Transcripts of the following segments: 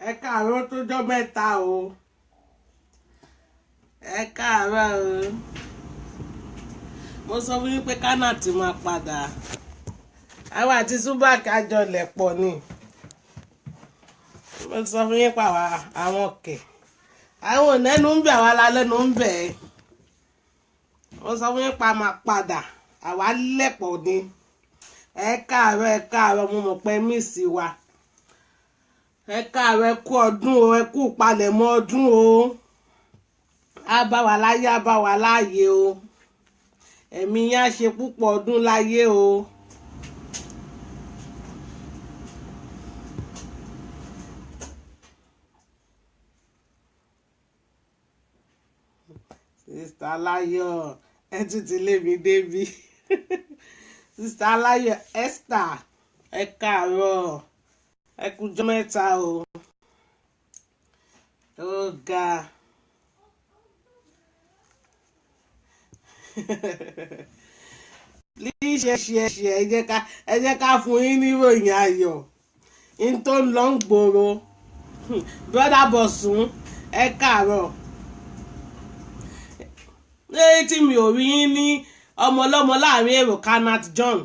Ẹ káàárọ̀ tó jọ́ mẹ́ta o. Ẹ káàárọ̀ o. Mo sọ fún yín pé Kánà ti máa padà. Àwọn àti Subak àjọlẹ̀ pọ̀ ni. Mo sọ fún yín pa àwọn kẹ̀. Àwọn ònẹ́nu ń bẹ̀ àwa lálẹ́nu ń bẹ̀. Mo sọ fún yín pa máa padà. Àwa lẹ̀pọ̀ ni. Ẹ káàárọ̀ mo mọ̀ pé mísì wa. Ẹ káàárọ̀ ẹ kú ọdún o, ẹ kú palẹ̀mọ́ ọdún o. Á bá wa láyé, á bá wa láàyè o. Ẹ̀mí yín á ṣe púpọ̀ ọdún láyé o. Sista Aláyọ̀ ẹ tún ti lé mi débi. Sista Aláyọ̀ Esther ẹ káàárọ̀ ẹ kújọ́ mẹ́ta o. Ó ga. Please share ẹ jẹ́ ká fún yín ní ìròyìn ayọ̀. In tó ń lọ ń gbòòrò. Brother Bọ̀sún ẹ káàárọ̀. Lẹ́yìn tí mi ò rí yín ní ọmọlọ́mọ láàrin èrò Kenneth John.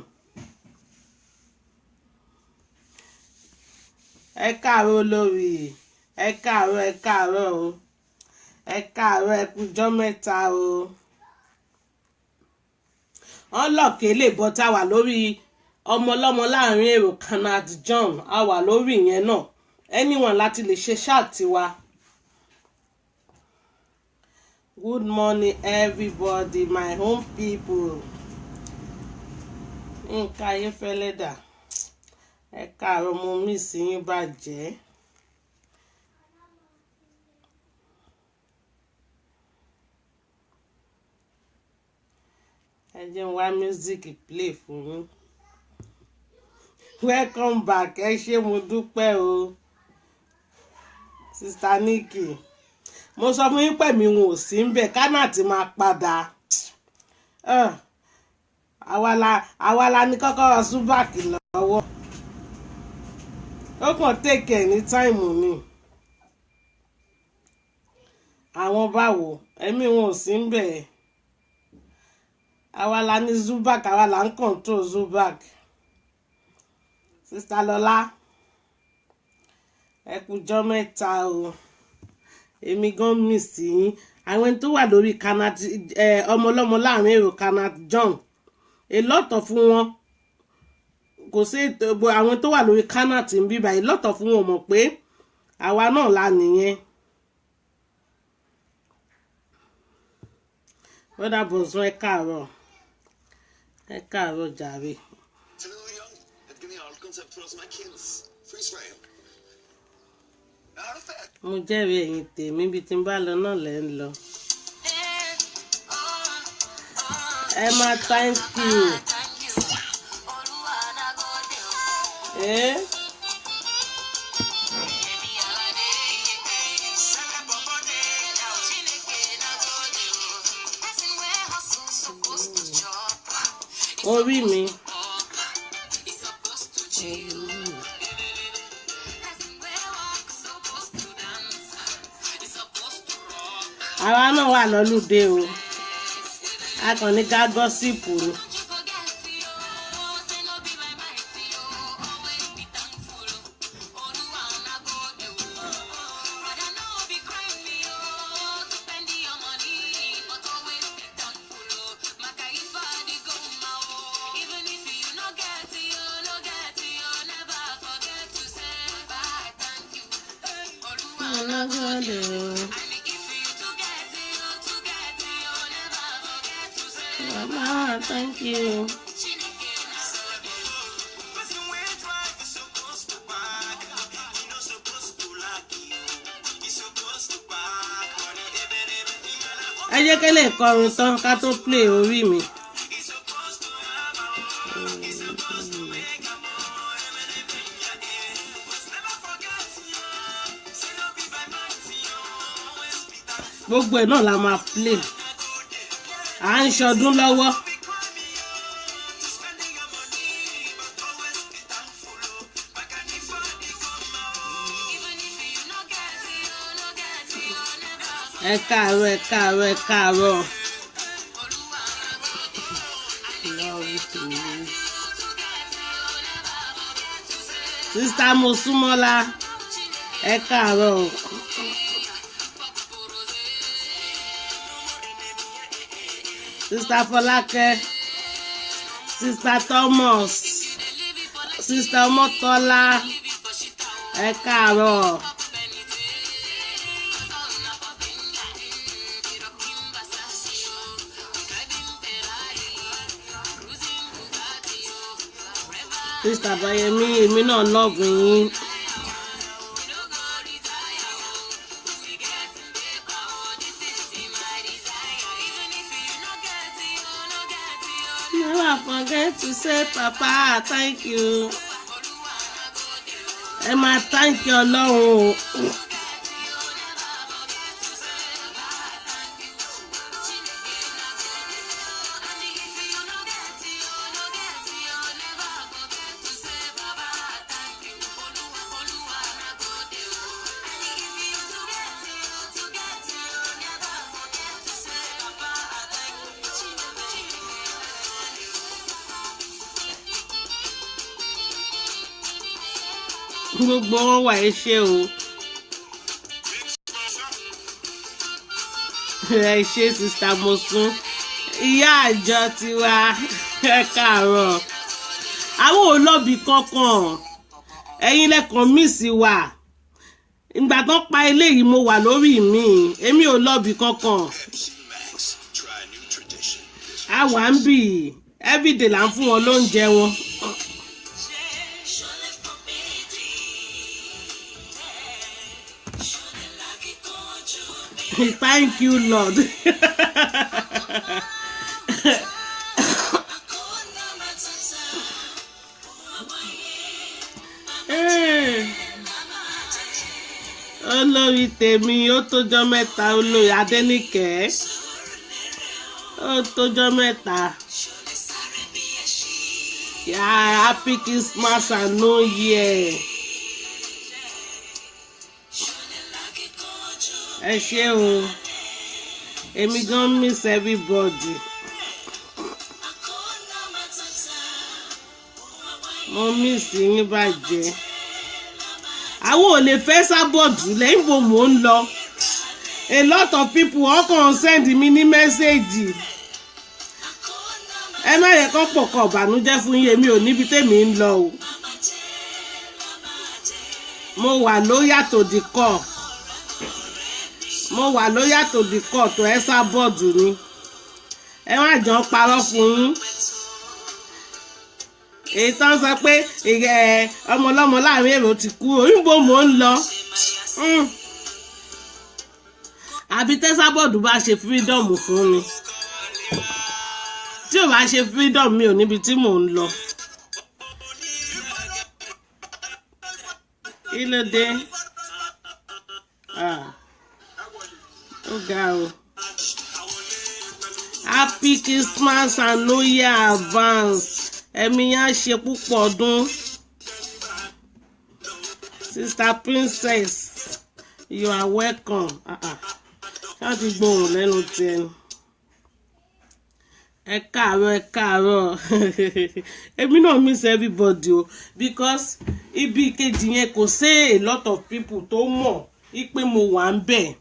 Ẹ káàárọ̀ olórí. Ẹ káàárọ̀ o. Ẹ káàárọ̀ ẹ kújọ́ mẹ́ta o. Ọlọ́kẹ́ lè bọ́ tá a wà lórí ọmọlọ́mọ láàrin èrò Kenneth John a wà lórí ìyẹn náà. Anyone láti lè ṣe ṣáàtì wa. Good morning everybody, my home people. Nǹkan Ayéfẹ́lẹ́ dà. Ẹ káàárọ̀ mo miss yín bàjẹ́. Ẹ jẹ́ n wá music play fún yín. Welcome back, ẹ ṣé mo dúpẹ́ o. Sister Nikki. Mo sọ fún yín pé mi wọn ò sí ń bẹ̀ Kánà ti máa padà. Àwa la ní kọ́kọ́rọ́ Subak lọ́wọ́. Ó kàn take ní táìmù ni. Àwọn báwo ẹ̀mí wọn ò sí ń bẹ̀. Àwa la ní Subak, àwa la ń control Subak. Sister Lọlá ẹ kújọ́ mẹ́ta o. Èmi gan miss yín. Àwọn tó wà lórí ọmọlọ́mọ láàrin èrò Kenneth John a lot of wọn kò sí àwọn tó wà lórí Kenneth ń bíbá a lot of wọn mọ̀ pé àwa náà la nìyẹn. Brother Bọ̀sún ẹ káàárọ̀ jàre. Mo jẹ́rìí ẹ̀yin tèmi bí tí n bá lọ náà lẹ́ ń lọ. Ẹ máa thank you. Orí mi. Àwa náà wà lọ́lùdé o. A kàn ní ká gọ́sìpù ni. Mama, thank you. Ẹ jẹ́ kí lè kọrin tán ká tó play orí mi. Gbogbo ẹ̀ náà la máa play. À ń ṣọdún lọ́wọ́. ẹ káàárọ̀. Sister Mosumola, ẹ káàárọ̀. Sister Folake, Sister Thomas, Sister Motola, ẹ káàárọ̀. Sister Bayemi, èmi náà love yín. Never forget to say Papa, thank you. Ẹ máa thank you Ọlọ́run. Gbogbo wọn wà ẹ ṣé o. Ẹ ṣé Sister Mosun, ìyá àjọ tiwa, ẹ káàárọ̀. Àwọn ò lọ́bì kankan, ẹ̀yin lẹ́kàn mísì wà. Ìgbà tó pa eléyìí mo wà lórí mi, èmi ò lọ́bì kankan. Àwa ń bì everyday là ń fún wọn lóúnjẹ wọn. Thank you, Lord. Olórí tèmi ó tójọ́ mẹ́ta, olórí Adéníkẹ́ ó tójọ́ mẹ́ta. Yeah, happy Christmas and New Year. Ẹ ṣé o, èmi gan miss everybody. Mo miss yín bàjẹ́. Àwọn ò lè fẹ́ sábọ̀dù lẹ́yìn bò mò ń lọ. A lot of people wọ́n kàn send mi ní mẹ́sẹ̀gì. Ẹ má yẹ kán pọ̀ kọ̀ bànújẹ́ fún yín, èmi ò níbi tèmi ń lọ o. Mo wà lóyà tó di kọ́. Mo wà lóyà tó di kọ́ tó ẹ sábọ̀dù ni. Ẹ má jọ parọ́ fún yín. Èyí tó ń sọ pé ọmọ ọlọ́mọ láàrin èrò ti kú òyìnbó mò ń lọ. Àbí tẹ́sábọ̀dù bá ṣe freedom fún mi. Tí ò bá ṣe freedom mi ò níbi tí mò ń lọ. Kí ló dé? Ó ga o. Happy Christmas and New Year advance. Ẹ̀mí yẹn á ṣe púpọ̀ ọdún. Sister Princess, you are welcome. Ṣá ti gbóhùn lẹ́nu tiẹ̀ ni. Ẹ káàárọ̀. Èmi náà miss everybody o, because ibi ìkejì yẹn kò sí a lot of people tó mọ̀ pé mo wà ń bẹ̀.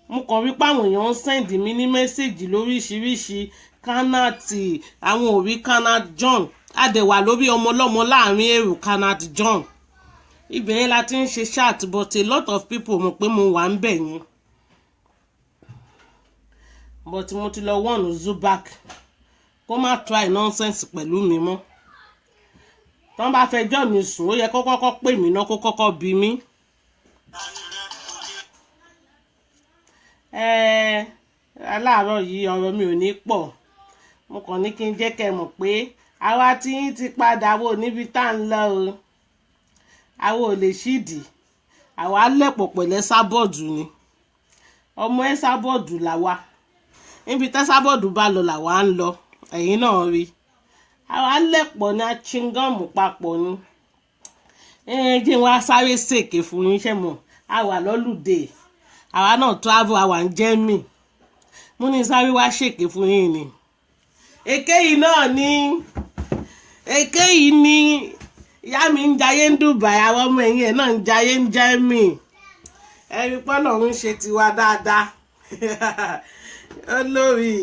Mo kàn rí pé àwọn èèyàn ń send mi ní mẹ́sẹ̀gì lóríṣiríṣi. Kanati, àwọn òrí Kanat John, adẹ̀wà lórí ọmọ ọlọ́mọ láàrin èrò Kanat John. Ibẹ̀ yẹn la ti ń ṣe chat, but a lot of people mọ̀ pé mo wà ń bẹ̀ yẹn. But mo ti lọ wọ́n Zubac kó má try nonsense pẹ̀lú mi mọ́. Tọ́n bá fẹjọ́ mi sùn, ó yẹ kó kọ́kọ́ pè mí náà, kó kọ́kọ́ bi mí. Aláàárọ̀ yìí ọ̀rọ̀ mi ò ní pọ̀. Mo kàn ní kí n jẹ́ kẹ́ mọ̀ pé àwa tí yín ti padà wò níbi tá à ń lọ o. Àwa ò lè ṣídìí. Àwa lẹ̀pọ̀ pẹ̀lẹ́ sábọ̀dù ni. Ọmọ ẹ sábọ̀dù làwa. Níbi tá sábọ̀dù bá lọ làwa ń lọ. Ẹ̀yin náà rí. Àwa lẹ̀pọ̀ ní achingọ́ọ̀mù papọ̀ ni. Jẹ́ wá sáré ṣèké fún yín ṣẹ́ mọ̀. Àwa lọ́lùdé. àwa náà travel àwa ń jẹ́ mì mo ní sáré wá ṣèké fún yín ni èké yìí náà ní èké yìí ní ìyá mi ń jayé ń Dubai àwọn ọmọ ẹ̀yìn ẹ̀ náà ń jayé ń jẹ́ mì ẹ̀rí pọ́nlọ̀ ń ṣe tiwa dáadáa olórí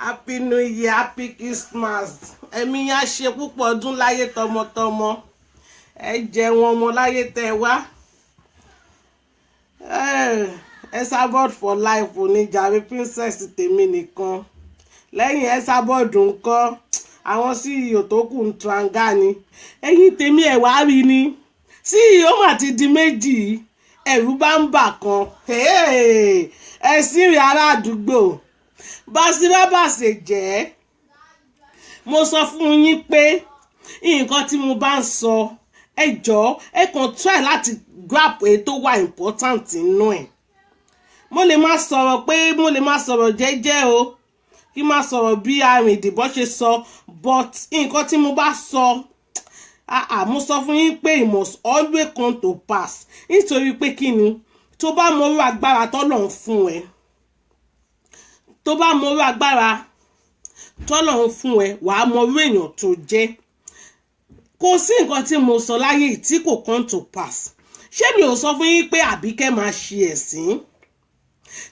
happy new year happy Christmas ẹ̀mí yá ṣe púpọ̀ ọdún láyé tọmọtọmọ ẹ jẹun ọmọ láyé tẹ wá Esabod for life oníjàre princess tèmi nìkan lẹ́yìn Esabod ńkọ́ àwọn CEO tó kù ń tranga ni ẹ̀yin tèmi ẹ̀ wá rí ni CEO mà ti di méjì ẹ̀rù bá ń bà kan ẹ̀sìn rẹ̀ ará àdúgbò bàṣẹ jẹ́ mo sọ fún yín pé nǹkan tí mo bá ń sọ ẹ jọ̀ọ́ ẹ kàn try láti grab èyí tó wà important nínú ẹ̀ mo lè má sọ̀rọ̀ jẹ́jẹ́ o kí má sọ̀rọ̀ bí àrùn ìdìbò ṣe sọ but nǹkan tí mo bá sọ mo sọ fún yín pé it must always come to pass nítorí pé kí ni tó bá mọ irú agbára tọ́lọ́run fún ẹ tó bá mọ irú agbára tọ́lọ́run fún ẹ wàá mọ irú èèyàn tó jẹ́ kò sí nǹkan tí mo sọ láyé tí kò come to pass ṣé mi ò sọ fún yín pé Àbíkẹ́ máa ṣe ẹ̀sìn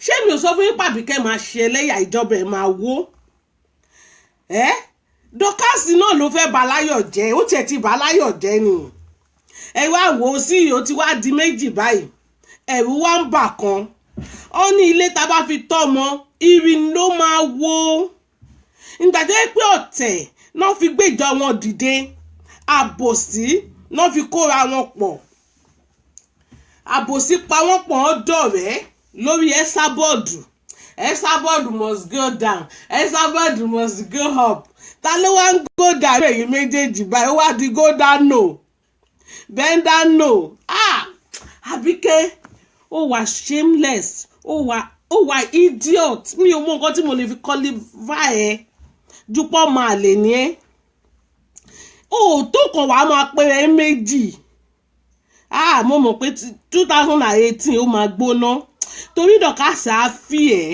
ṣé mi ò sọ fún yín pé Àbíkẹ́ máa ṣe ẹlẹ́yà ìjọba ẹ̀ máa wó Dọ́kàsì náà ló fẹ́ baláyọ̀ jẹ́ ó tiẹ̀ ti baláyọ̀ jẹ́ ni ẹ wá wò ó sí ó ti wá di méjì báyìí ẹ̀rù wá ń bà kan ó ní ilé tá a bá fi tọ́mọ irin ló máa wó nígbà tó yẹ pé ọ̀tẹ̀ náà fi gbèjọ wọn dìde àbòsí náà fi kóra wọn pọ̀ àbòsí pa wọ́n pọ̀ ọ́ dọ̀rẹ́ lórí Esabod must go down Esabod must go up ta ló wá ń go down èyí méjèèjì báyìí ó wá di go down no bend down no Àbíkẹ́ ó wà shameless ó wà idiot mi ò mọ nǹkan tí mo lè fi qualify ẹ jupọ̀ máa lè ní ẹ́ tó kàn wá máa pé ẹ méjì mo mọ̀ pé 2018 ó máa gbóná torí Dọ́kàsì á fi ẹ́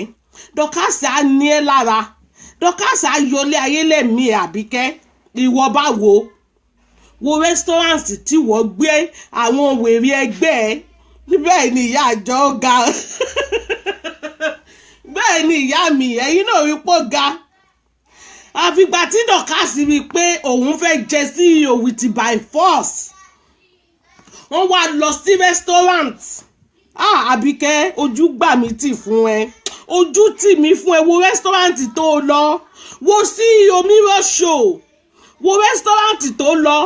Dọ́kàsì á ní ẹ́ lára Dọ́kàsì á yọlé ayé lẹ́mí ẹ̀ Àbíkẹ́ ìwọ bá wo rẹ́sítọ́ráǹtì tí wọ́n gbé àwọn wèrè ẹgbẹ́ ẹ̀ bẹ́ẹ̀ ni ìyá àjọ ga bẹ́ẹ̀ ni ìyá mi ẹ̀yin náà rí pọ̀ ga àfìgbà tí Dọ́kàsì rí i pé òun fẹ́ jẹ CEO with by force wọ́n wá lọ sí restaurant Àbíkẹ́ ojú gbà mí tì fún ẹ ojú tì mí fún ẹ wo restaurant tó lọ wo CEO Mirror Show wo restaurant tó lọ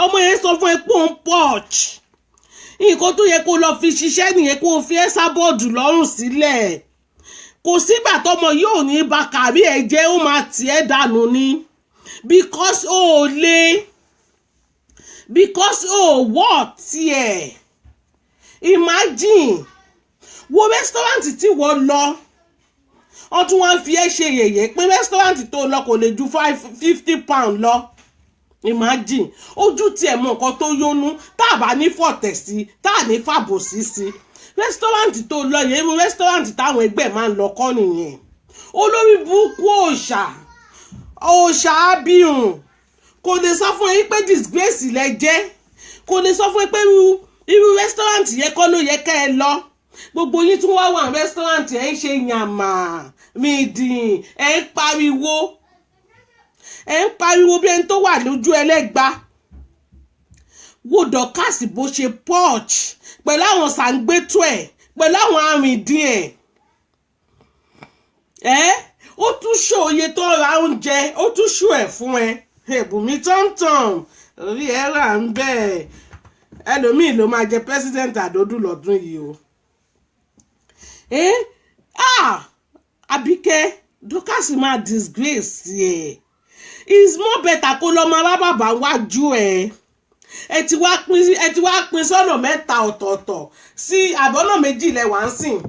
ọmọ yẹn sọ fún ẹ pé òun porch nǹkan tó yẹ kó lọ fi ṣiṣẹ́ nìyẹn kó fi Esabod lọ́rùn sílẹ̀ kò sígbà tọmọ yóò ní bá kàrí ẹ jẹ́ ó máa tì ẹ́ dànù ni because ó lè because wọ́ tiẹ̀ imagine wo restaurant tí wọ́n lọ wọ́n tún wọ́n fi ẹ́ ṣe yẹ̀yẹ́ pé restaurant tó lọ kò lè ju £50 lọ imagine ojú tiẹ̀ mọ nǹkan tó yónú tá a bá ní fọ̀tẹ̀ sí tá a ní fàbòsí sí restaurant tó lọ yẹn irú restaurant táwọn ẹgbẹ́ máa ń lọ kọ́ nìyẹn olórí burúkú òòṣà abirùn kò lè sọ fún yín pé disgrace lẹ jẹ́ kò lè sọ fún yín pé irú restaurant yẹn kọ́ ló yẹ ká ẹ lọ gbogbo yín tún wá wà restaurant ẹ̀ ń ṣe yàmà mídìn ẹ̀ ń pariwo bí ẹni tó wà lójú ẹlẹ́gba wo Dọ́kàsì bó ṣe porch pẹ̀lú àwọn sàǹgbétò ẹ̀ pẹ̀lú àwọn arìndín ẹ̀ ó tún ṣó iye tó ra oúnjẹ ó tún ṣó ẹ̀ fún ẹ Bùnmi tọ̀ntọ̀n orí ẹ̀ rà ń bẹ́ẹ̀ ẹlòmíì ló máa jẹ president àdódù lọ́dún yìí o Àbíkẹ́ Dọ́kàsì máa disgrace ẹ̀ is more better kó lọ máa bá bàbá wájú ẹ̀ ẹ ti wá pín sọ́nà mẹ́ta ọ̀tọ̀ọ̀tọ̀ sí àbọ̀nà méjì lẹ́wà ń sìn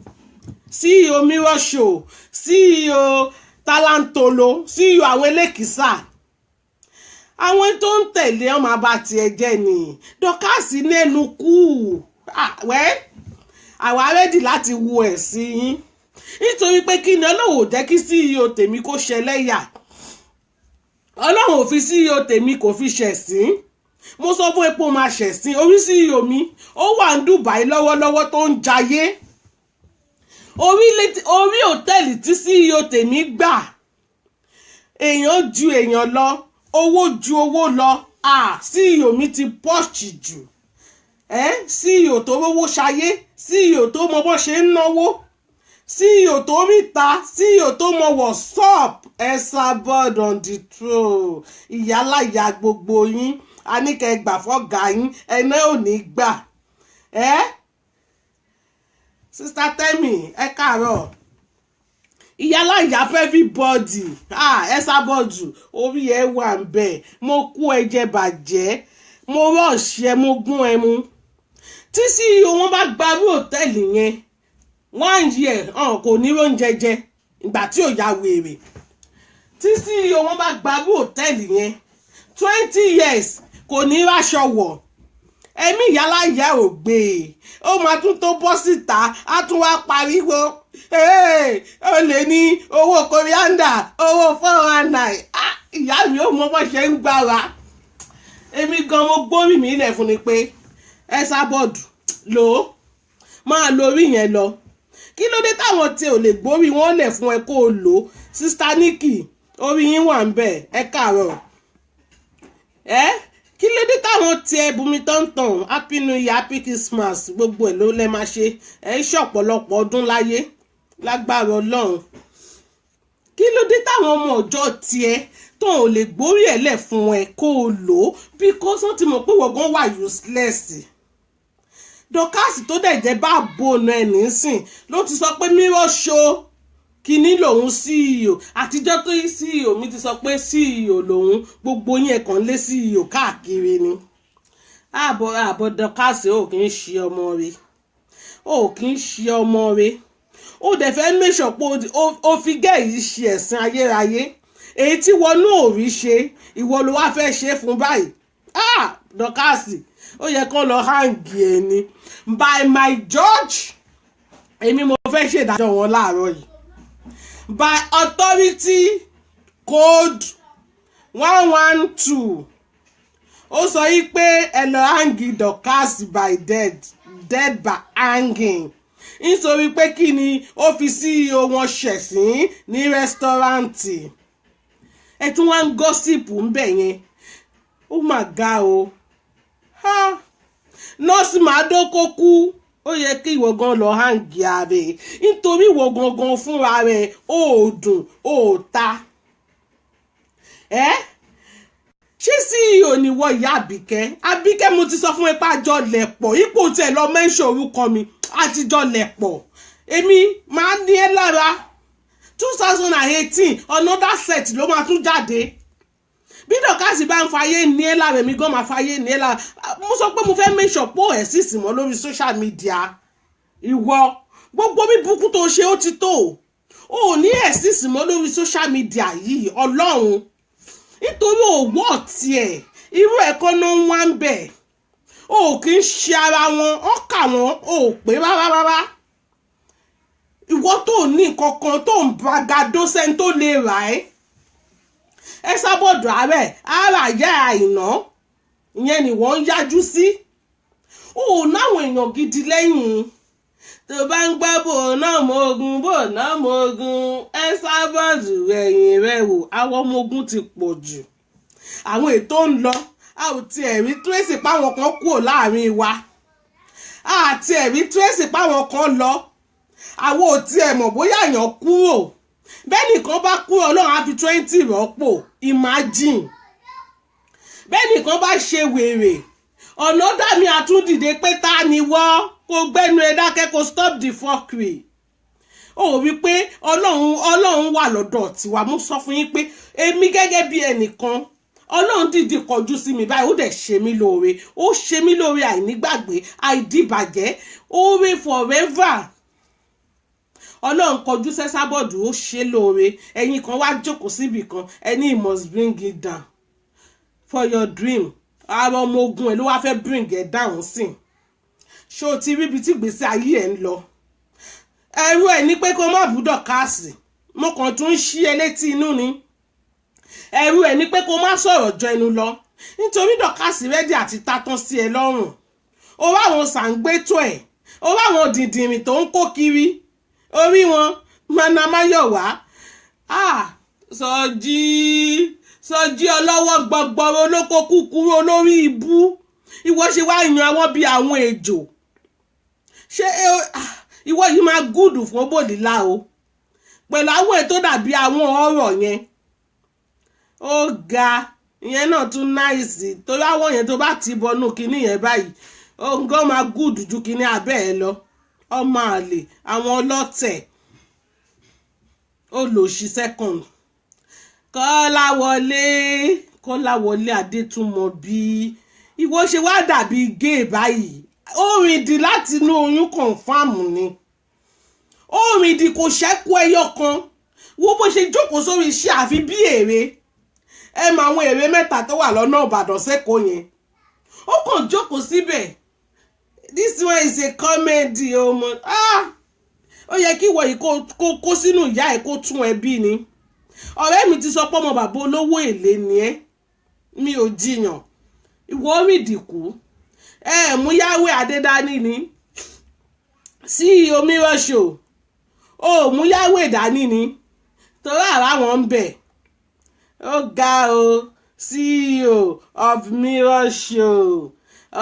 CEO Mirror Show CEO Talantolo CEO àwọn elékìsà àwọn tó ń tẹ̀lé ọmọ bá tiẹ̀ jẹ́ ni Dọ́kàsì nẹ́nu kú àwa rẹ́dì láti wo ẹ̀sìn yín nítorí pé kí ni Ọlọ́run ò jẹ́ kí CEO tèmi kó ṣẹlẹ́yà, Ọlọ́run ò fi CEO tèmi kò fi ṣẹ̀sín. Mo sọ fún epo máa ṣẹ̀sín, orí CEO mi ó wà ní Dubai lọ́wọ́lọ́wọ́ tó ń jayé, orí hòtẹ́ẹ̀lì tí CEO tèmi gbà èèyàn ju èèyàn lọ, owó ju owó lọ. CEO mi ti pọ́ọ̀ṣì jù, CEO tó rówó ṣayé, CEO tó mọ bó ṣe ń náwó, CEO tó ríta, CEO tó mọ what's up. Esabod on the throne, ìyálàyà gbogbo yín, a ní kẹ́ gbà fọ́gà yín, ẹ̀nà ò ní gbà. Sister Temi, ẹ káàárọ̀. Ìyálàyà fẹ́ everybody. Esabod orí ẹ wà ń bẹ̀, mo kú ẹ̀jẹ̀ bàjẹ́, mo rọ̀ṣẹ́, mo gún ẹ mú. Tí CEO wọn bá gbarú hòtẹ́ẹ̀lì yẹn 1 year kò ní oúnjẹ jẹ ìgbà tí ò ya wèrè. Tí CEO wọn bá gbarú hòtẹ́ẹ̀lì yẹn 20 years kò ní ráṣọ wọ̀. Ẹ̀mí ìyálàyà ò gbé e, ó máa tún tó bọ́ síta, á tún wá pariwo ó lè ní owó kòríáńdà, owó 419. Ìyá mi ò mọ bó ṣe ń gbára. Èmi gan mo gbórí mi ilẹ̀ fún ni pé Esabod lò ó máa lo orí yẹn lọ. Kí ló dé táwọn tí ò lè gbórí wọn lẹ̀ fún ẹ kó o lò ó? Sister Nikki, orí yín wà ń bẹ̀, ẹ káàárọ̀. Kí ló dé táwọn tí ẹ Bùnmi tọ̀ntọ̀n, happy new year, happy Christmas, gbogbo ẹ̀ ló lẹ́ máa ṣe, ẹ ń ṣọ̀pọ̀lọpọ̀ ọdún láyé lágbára Ọlọ́run. Kí ló dé táwọn ọmọ ọjọ́ tiẹ̀ tó ò lè gbórí ẹ̀ lẹ̀ fún ẹ kó o lò ó, because wọ́n ti mọ̀ pé wọ́n gan wà useless. Dorcas tó dẹ̀ jẹ́ bá bòónà ẹ̀ nísìn ló ti sọ pé mirror show kìíní lòun CEO, àtijọ́ tó yí CEO mi ti sọ pé CEO lòun, gbogbo yín ẹ̀kan lé CEO káàkiri ni. ààbọ̀ Dorcas ò kì í ṣe ọmọ rẹ̀, ò kì í ṣe ọmọ rẹ̀. Ó dẹ̀ fẹ́ make sure pé ó fi gẹ́ yìí ṣe ẹ̀sìn ayérayé, èyí tí wọn náà ò rí ṣe ìwọ ló wá fẹ́ ṣe fún báyìí. Dorcas ó yẹ kó lọ hangi ẹ ni. By my judge, èmi mo fẹ́ ṣèdájọ́ wọn láàárọ̀ yìí. By authority code 112 ó sọ yìí pé ẹ lọ hangi Dorcas by dead by hanging, nítorí pé kí ni ó fi CEO wọn ṣẹ̀sín ní rẹ́sítọ́ráǹtì. Ẹ tún wá ń gọ́sìpù ń bẹ̀ yẹn, ó mà ga o. Nọ́ọ̀sì Màdókò kú, ó yẹ kí ìwọ gan lọ hangi ààrẹ, nítorí ìwọ gangan fúnra rẹ̀ ó dùn ó ta. Ṣé CEO ni wọ ìyá Àbíkẹ́ mo ti sọ fún ẹ pé àjọ lẹ̀pọ̀, ipò tẹ̀ lọ mẹ́ńṣọ̀ orúkọ mi àtijọ́ lẹ̀pọ̀. Èmi máa ní ẹ lára. 2018 another set ló máa tún jáde. Bí Dorcas bá ń fàyè ní ẹ lára, èmi gan máa fàyè ní ẹ lára. Mo sọ pé mo fẹ́ mẹ́ńṣọ̀ pé ẹ̀ sì sì mọ́ lórí social media. Ìwọ gbogbo bí burúkú tó ṣe ó ti tó. O ò ní ẹ̀ sì sì mọ́ lórí social media yìí, Ọlọ́run. Nítorí òwò tiẹ̀ irú ẹ̀kọ́ náà ń wá ń bẹ̀. O kì í ṣe ara wọn, ó kà wọ́n, o ò pé rárá. Ìwọ tó ní kankan tó ń bragado sẹ́ni tó lè rà ẹ́. Esabod ààrẹ ara yẹ àìná, ìyẹn ni wọ́n ń yájú sí. O ò náwọn èèyàn gidi lẹ́yìn. Tó bá ń gbọ́ bò náà mọ ogun, Esabod ẹ̀yìn rẹ̀ wò, àwọn ọmọ ogun ti pọ̀ jù. Àwọn ètò ń lọ, a ò tiẹ̀ rí tírèsì páwọn kan kúrò láàrin wa. A ti ẹ̀rí tírèsì páwọn kan lọ. Àwọn ò tiẹ̀ mọ̀ bóyá èèyàn kúrò. Bẹ́ẹ̀ nìkan bá kúrò, Ọlọ́run á fi 20 rọ́pò. Imagine. Bẹ́ẹ̀ nìkan bá ṣe wèrè, ọ̀nà dàmí àtúndìde pé ta ni wọ́, kó gbẹ́nu ẹ dákẹ́, kó stop the fuckery. Ó wí pé Ọlọ́run wà lọ́dọ̀ tiwa. Mo sọ fún yín pé èmi gẹ́gẹ́ bí ẹnìkan, Ọlọ́run dìde kọjú sí mi báyìí, ó dẹ̀ ṣe mí lóore. Ó ṣe mí lóore àìnígbàgbé, àìdíbàjẹ́, oore forever. Ọlọ́run kọjú sí Esabod, ó ṣe lóore. Ẹ̀yin kan wá jókòó síbì kan, ẹni he must bring it down for your dream. Àwọn ọmọ ogun ẹ̀ ló wá fẹ́ bring it down sí. ṣé o ti rí ibi tí ìgbésí ayé ẹ̀ ń lọ ẹrú ẹ̀ ní pé kó má bú Dọ̀kásì mo kàn tún ń ṣí ẹ létí inú ni ẹrú ẹ̀ ní pé kó má sọ̀rọ̀ jọ ẹnu lọ nítorí Dọ̀kásì rẹ́dí àti tátán sí ẹ lọ́rùn ó wá àwọn sàǹgbétò ẹ̀ ó wá àwọn dìndìnrìn tó ń kó kiri orí wọn Manamáyọ̀wá Sọjí ọlọ́wọ́ gbọgbọrọ olóko kúkúrú olórí ibú ìwọ ṣe wá yan àwọn bíi àwọn ejò ṣé ìwọ yìí máa gùdù fún bòlílà o pẹ̀lú àwọn ètò dàbí àwọn ọ̀rọ̀ yẹn ó ga ìyẹn náà tún náìsì torí àwọn yẹn tó bá ti bọnú kinní yẹn báyìí òǹgọ́ máa gùdù ju kinní abẹ́ ẹ lọ ọmọ àlè àwọn ọlọ́tẹ̀ olòṣì second Kọ́láwọlé Adétúnmọ̀bí ìwọ ṣe wá dàbí gay báyìí ó rìn dì láti inú oyún kọ̀ǹfàmù ni ó rìn dì kò ṣẹ́kù ẹyọ kan wo bó ṣe jókòó sórí iṣẹ́ àfi bí èrè ẹ mọ àwọn èrè mẹ́ta tó wà lọ́nà Ìbàdàn sẹ́kọ̀ọ́ yẹn ó kàn jókòó síbẹ̀ this one is a comedy ọmọ ó yẹ kí ìwọ yìí kó sínú ìyá ẹ̀ kó tún ẹ bí ni ọ̀rẹ́ mi ti sọ pé ọmọ bàbá olówó èlé ni ẹ́ mi ò jiyàn ìwọ rìndìkú mú Yahweh Adédání ni CEO Mirror Show ó mú Yahweh dání ni torí àrà wọn ń bẹ̀ ó ga o CEO of Mirror Show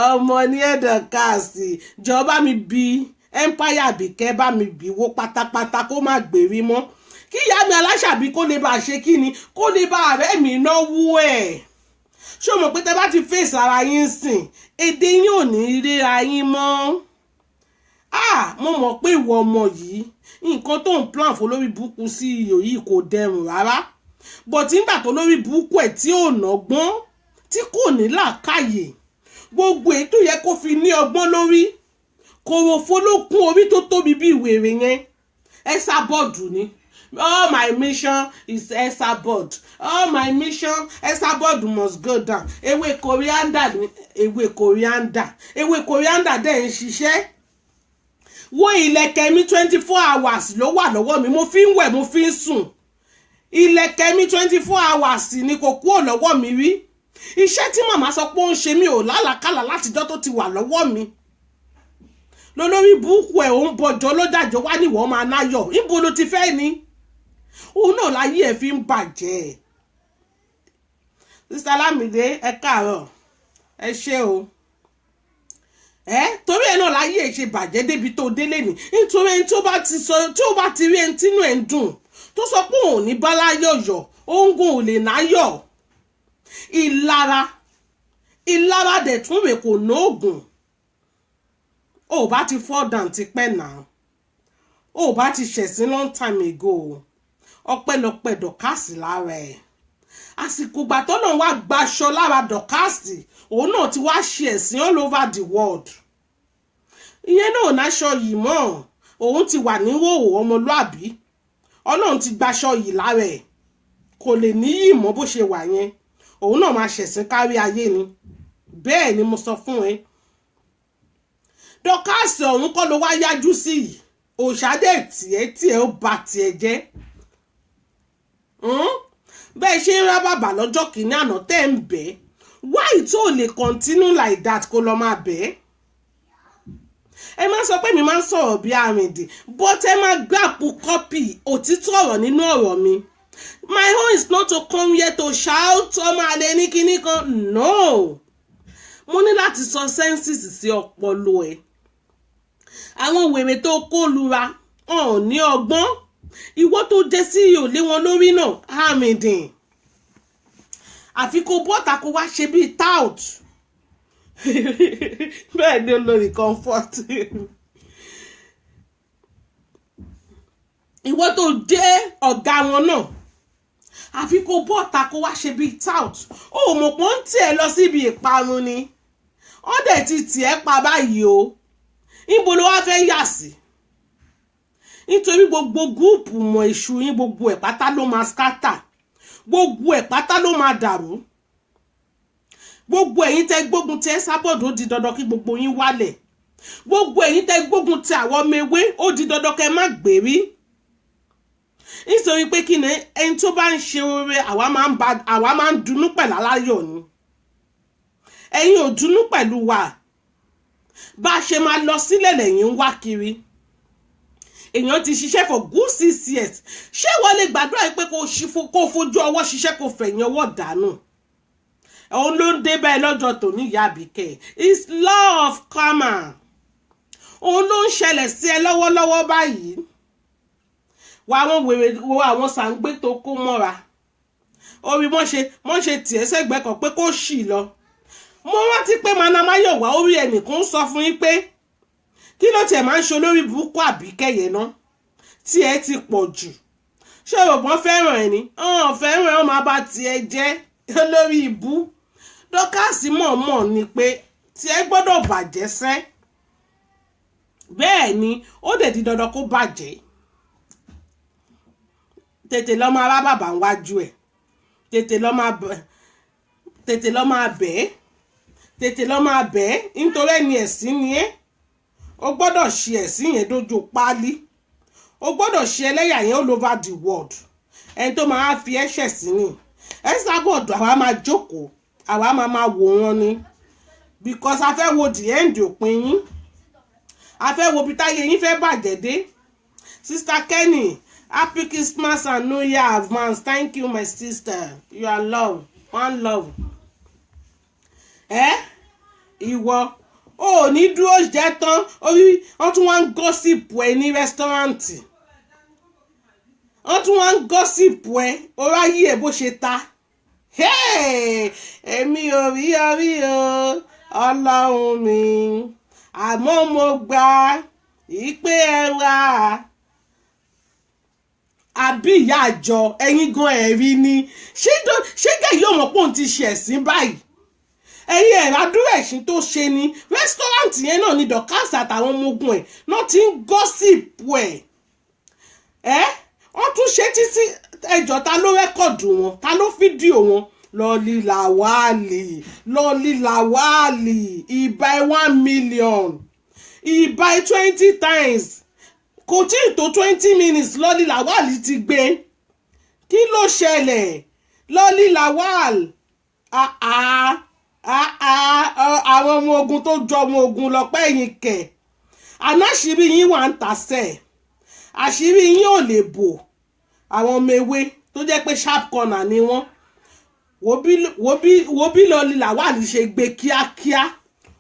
ọmọ ní Dọ̀kásì jọba mi bí Empire Àbíkẹ́ bá mi bí wó pátápátá kó má gbèrí mọ́ kí ìyá mi Aláṣàbí kó lè bá ṣe kí ni kó lè bá ọ̀rẹ́ mi náwó ẹ̀ ṣé o mọ̀ pé tẹ bá ti fèsì ara yín sìn èdè yín ò ní ríra yín mọ́ mo mọ̀ pé ìwọ ọmọ yìí nǹkan tó ń plan fún lórí burúkú sí iyò yìí kò dẹrùn rárá bọ̀tí nígbà tó lórí burúkú ẹ̀ tí ò nọ́gbọ́n tí kò ní làákàyè gbogbo èyí tó yẹ kó fi ní ọgbọ́n lórí kòròfo ló kún orí tó tóbi bí ìwèrè yẹn ẹ̀sà bọ́ọ̀dù ni all my mission is Esabod all my mission Esabod must go down ewé coriander dẹ̀ ń ṣiṣẹ́ wo ìlẹ̀kẹ̀ mi 24 hours ló wà lọ́wọ́ mi mo fi ń wẹ̀ mo fi ń sùn ìlẹ̀kẹ̀ mi 24 hours ni kò kúrò lọ́wọ́ mi rí iṣẹ́ tí màmá sọ pé ó ń ṣe mí ò lálàkàlà látijọ́ tó ti wà lọ́wọ́ mi lólórí burúkú ẹ̀ ò ń bọ̀jọ́ ló dàjọ́ wá níwọ̀n máa náyọ̀ níbo ló ti fẹ́ ni òun náà láyé ẹ̀ fi ń bàjẹ́ Sister Lámìdé ẹ káàárọ̀ ẹ ṣé o torí ẹ náà láyé ẹ̀ ṣe bàjẹ́ débi tó délé ni nítorí ẹni tó bá ti rí ẹni tínú ẹ̀ ń dùn tó sọ pé òun ní báláyọ̀yọ̀ òǹgùn ò lè náyọ̀ ìlara dẹ̀ tún rè kò nóògùn ó bá ti fall down ti pẹ́ náà ó bá ti ṣẹ̀sín long time ago ọpẹ́lọpẹ́ Dọ̀kásì lára ẹ̀ àsìkò ìgbà tó náà wá gbaṣọ lára Dọ̀kásì òun náà ti wá ṣe ẹ̀sìn all over the world ìyẹn náà náṣọ yìí mọ́ òun ti wà níhòòhò ọmọlúàbí Ọlọ́run ti gbaṣọ yìí lára ẹ̀ kò lè níyì mọ́ bó ṣe wà yẹn òun náà máa ṣẹ̀sìn kárí ayé ni bẹ́ẹ̀ ni mo sọ fún ẹ Dọ̀kásì ọ̀hún kọ́ ló wá yájú sí yìí òṣàdé tiẹ̀ ó ba tiẹ̀ jẹ́ bẹ́ẹ̀ ṣe ń rá bàbà lọ́jọ́ kìíní àná tẹ́ ń bẹ́ why tó lè continue like that kó lọ máa bẹ́ ẹ máa sọ pé mi máa ń sọ̀rọ̀ bí àrìndì but ẹ máa gbàpò copy òtítọ́ ọ̀rọ̀ nínú ọ̀rọ̀ mi my own is not to come here to shout ọmọ àlè ní kinní kan no mo ní láti sọ senses sí ọpọlọ ẹ àwọn wèrè tó kó lura ọ̀n ní ọgbọ́n ìwọ tó jẹ́ sí ìyò lé wọn lórí náà hàmìdìn àfi kó bọ́ta kó wá ṣe bíi tout bẹ́ẹ̀ ni olórí comfort ìwọ tó jẹ́ ọ̀gá wọn náà àfi kó bọ́ta kó wá ṣe bíi tout ó mọ̀ pọ́n tí ẹ lọ síbi ìparun ni ó dẹ̀ ti tì ẹ́ pa báyìí o níbo ló wá fẹ́ yà sí nítorí gbogbo gúùpù mọ̀ èṣù yín gbogbo ẹ̀ pátá ló máa scatter gbogbo ẹ̀ pátá ló máa dàrú gbogbo ẹ̀yin tẹ́ gbógun tẹ́ Esabod ó di dandan kí gbogbo yín wálẹ̀ gbogbo ẹ̀yin tẹ́ gbógun ti àwọn ọmọ ewé ó di dandan kẹ́ má gbèrí nítorí pé kí ni ẹni tó bá ń ṣe oore àwa máa ń dunú pẹ̀lú aláyọ̀ ni ẹ̀yin ò dunú pẹ̀lú wa bá a ṣe máa lọ sílẹ̀ lẹ́yìn ń wá kiri èèyàn ti ṣiṣẹ́ for good 6 years ṣé wọ́n lè gbàdúrà pé kó fojú ọwọ́ ṣiṣẹ́ kó fẹ̀yìn ọwọ́ dànù òun ló ń dé báyìí lọ́jọ́ tòní ìyá Àbíkẹ́ it's law of karma òun ló ń ṣẹlẹ̀ sí ẹ lọ́wọ́lọ́wọ́ báyìí wà àwọn wèrè wo àwọn sàǹgbé tó kó mọ́ra orí wọ́n ṣe tiẹ̀ sẹ́gbẹ̀ẹ́ kan pé kó ṣì lọ mo rántí pé Manamáyọ̀wá orí ẹnìkan sọ fún yín pé kí ló tiẹ̀ máa ń ṣe olórí burúkú Àbíkẹ́ yẹn ná tí ẹ ti pọ̀ jù ṣé òbọ̀n fẹ́ràn ẹ ni fẹ́ràn ẹ ó máa bá tiẹ̀ jẹ́ olórí ibú dọ́kàsí mọ̀ọ́mọ̀ ni pé tiẹ̀ gbọ́dọ̀ bàjẹ́ sẹ́ bẹ́ẹ̀ ni ó dẹ̀ di dandan kó bàjẹ́ tètè lọ máa bá bàbá wájú ẹ̀ tètè lọ máa bẹ̀ tètè lọ máa bẹ̀ nítorí ẹni ẹ̀sìn ni ẹ́ o gbọ́dọ̀ ṣe ẹ̀sìn yẹn dójú páálí o gbọ́dọ̀ ṣe ẹlẹ́yà yẹn all over the world ẹni tó máa fi ẹ̀ṣẹ̀ sí ni ẹ sábọ̀dọ̀ àwa máa jókòó àwa máa wò wọ́n ni because a fẹ́ wo the end òpin yín a fẹ́ wo bí táyé yín fẹ́ bàjẹ́ dé Sister Kenny happy Christmas and New Year advance thank you my sister you are love one love ìwọ ò ní dúró jẹ́ tán orí wọ́n tún wá ń gọ́sìpù ẹ ní rẹ́sítọ́ráǹtì wọ́n tún wá ń gọ́sìpù ẹ orí ayé ẹ bó ṣe ta èmi ò rí orí o ọlọ́run mi àmọ́ mo gbà ìpè ẹ wá àbí ìyá àjọ ẹ̀yin gan ẹ̀rí ni ṣé gẹ̀yìn ọmọ pòun ti ṣe ẹ̀sìn báyìí ẹ̀yin ẹ̀rọ àdúrà ẹ̀sìn tó ṣe ni rẹ́sítọ́ráǹtì yẹn náà ni Dorcas àtàwọn ọmọ ogun ẹ̀ náà ti ń gọ́sìpù ẹ̀ wọ́n tún ṣe títí ẹjọ́ ta ló rẹ́kọ̀dù wọn ta ló fídíò wọn Lọ́ọ̀lì Làwálì ìbá 1 million ìbá 20 times kò tí ì tó 20 minutes Lọ́ọ̀lì Làwálì ti gbé kí ló ṣẹlẹ̀ Lọ́ọ̀lì Làwálì àwọn ọmọ ogun tó jọ ọmọ ogun lọ́pẹ́ yín kẹ̀ ànáṣírí yín wà ń tàṣẹ̀ àṣírí yín ò lè bò àwọn ọmọ ewé tó jẹ́ pé sharp corner ni wọ́n wo bí Lọ́ọ̀lì Làwálì ṣe gbé kíákíá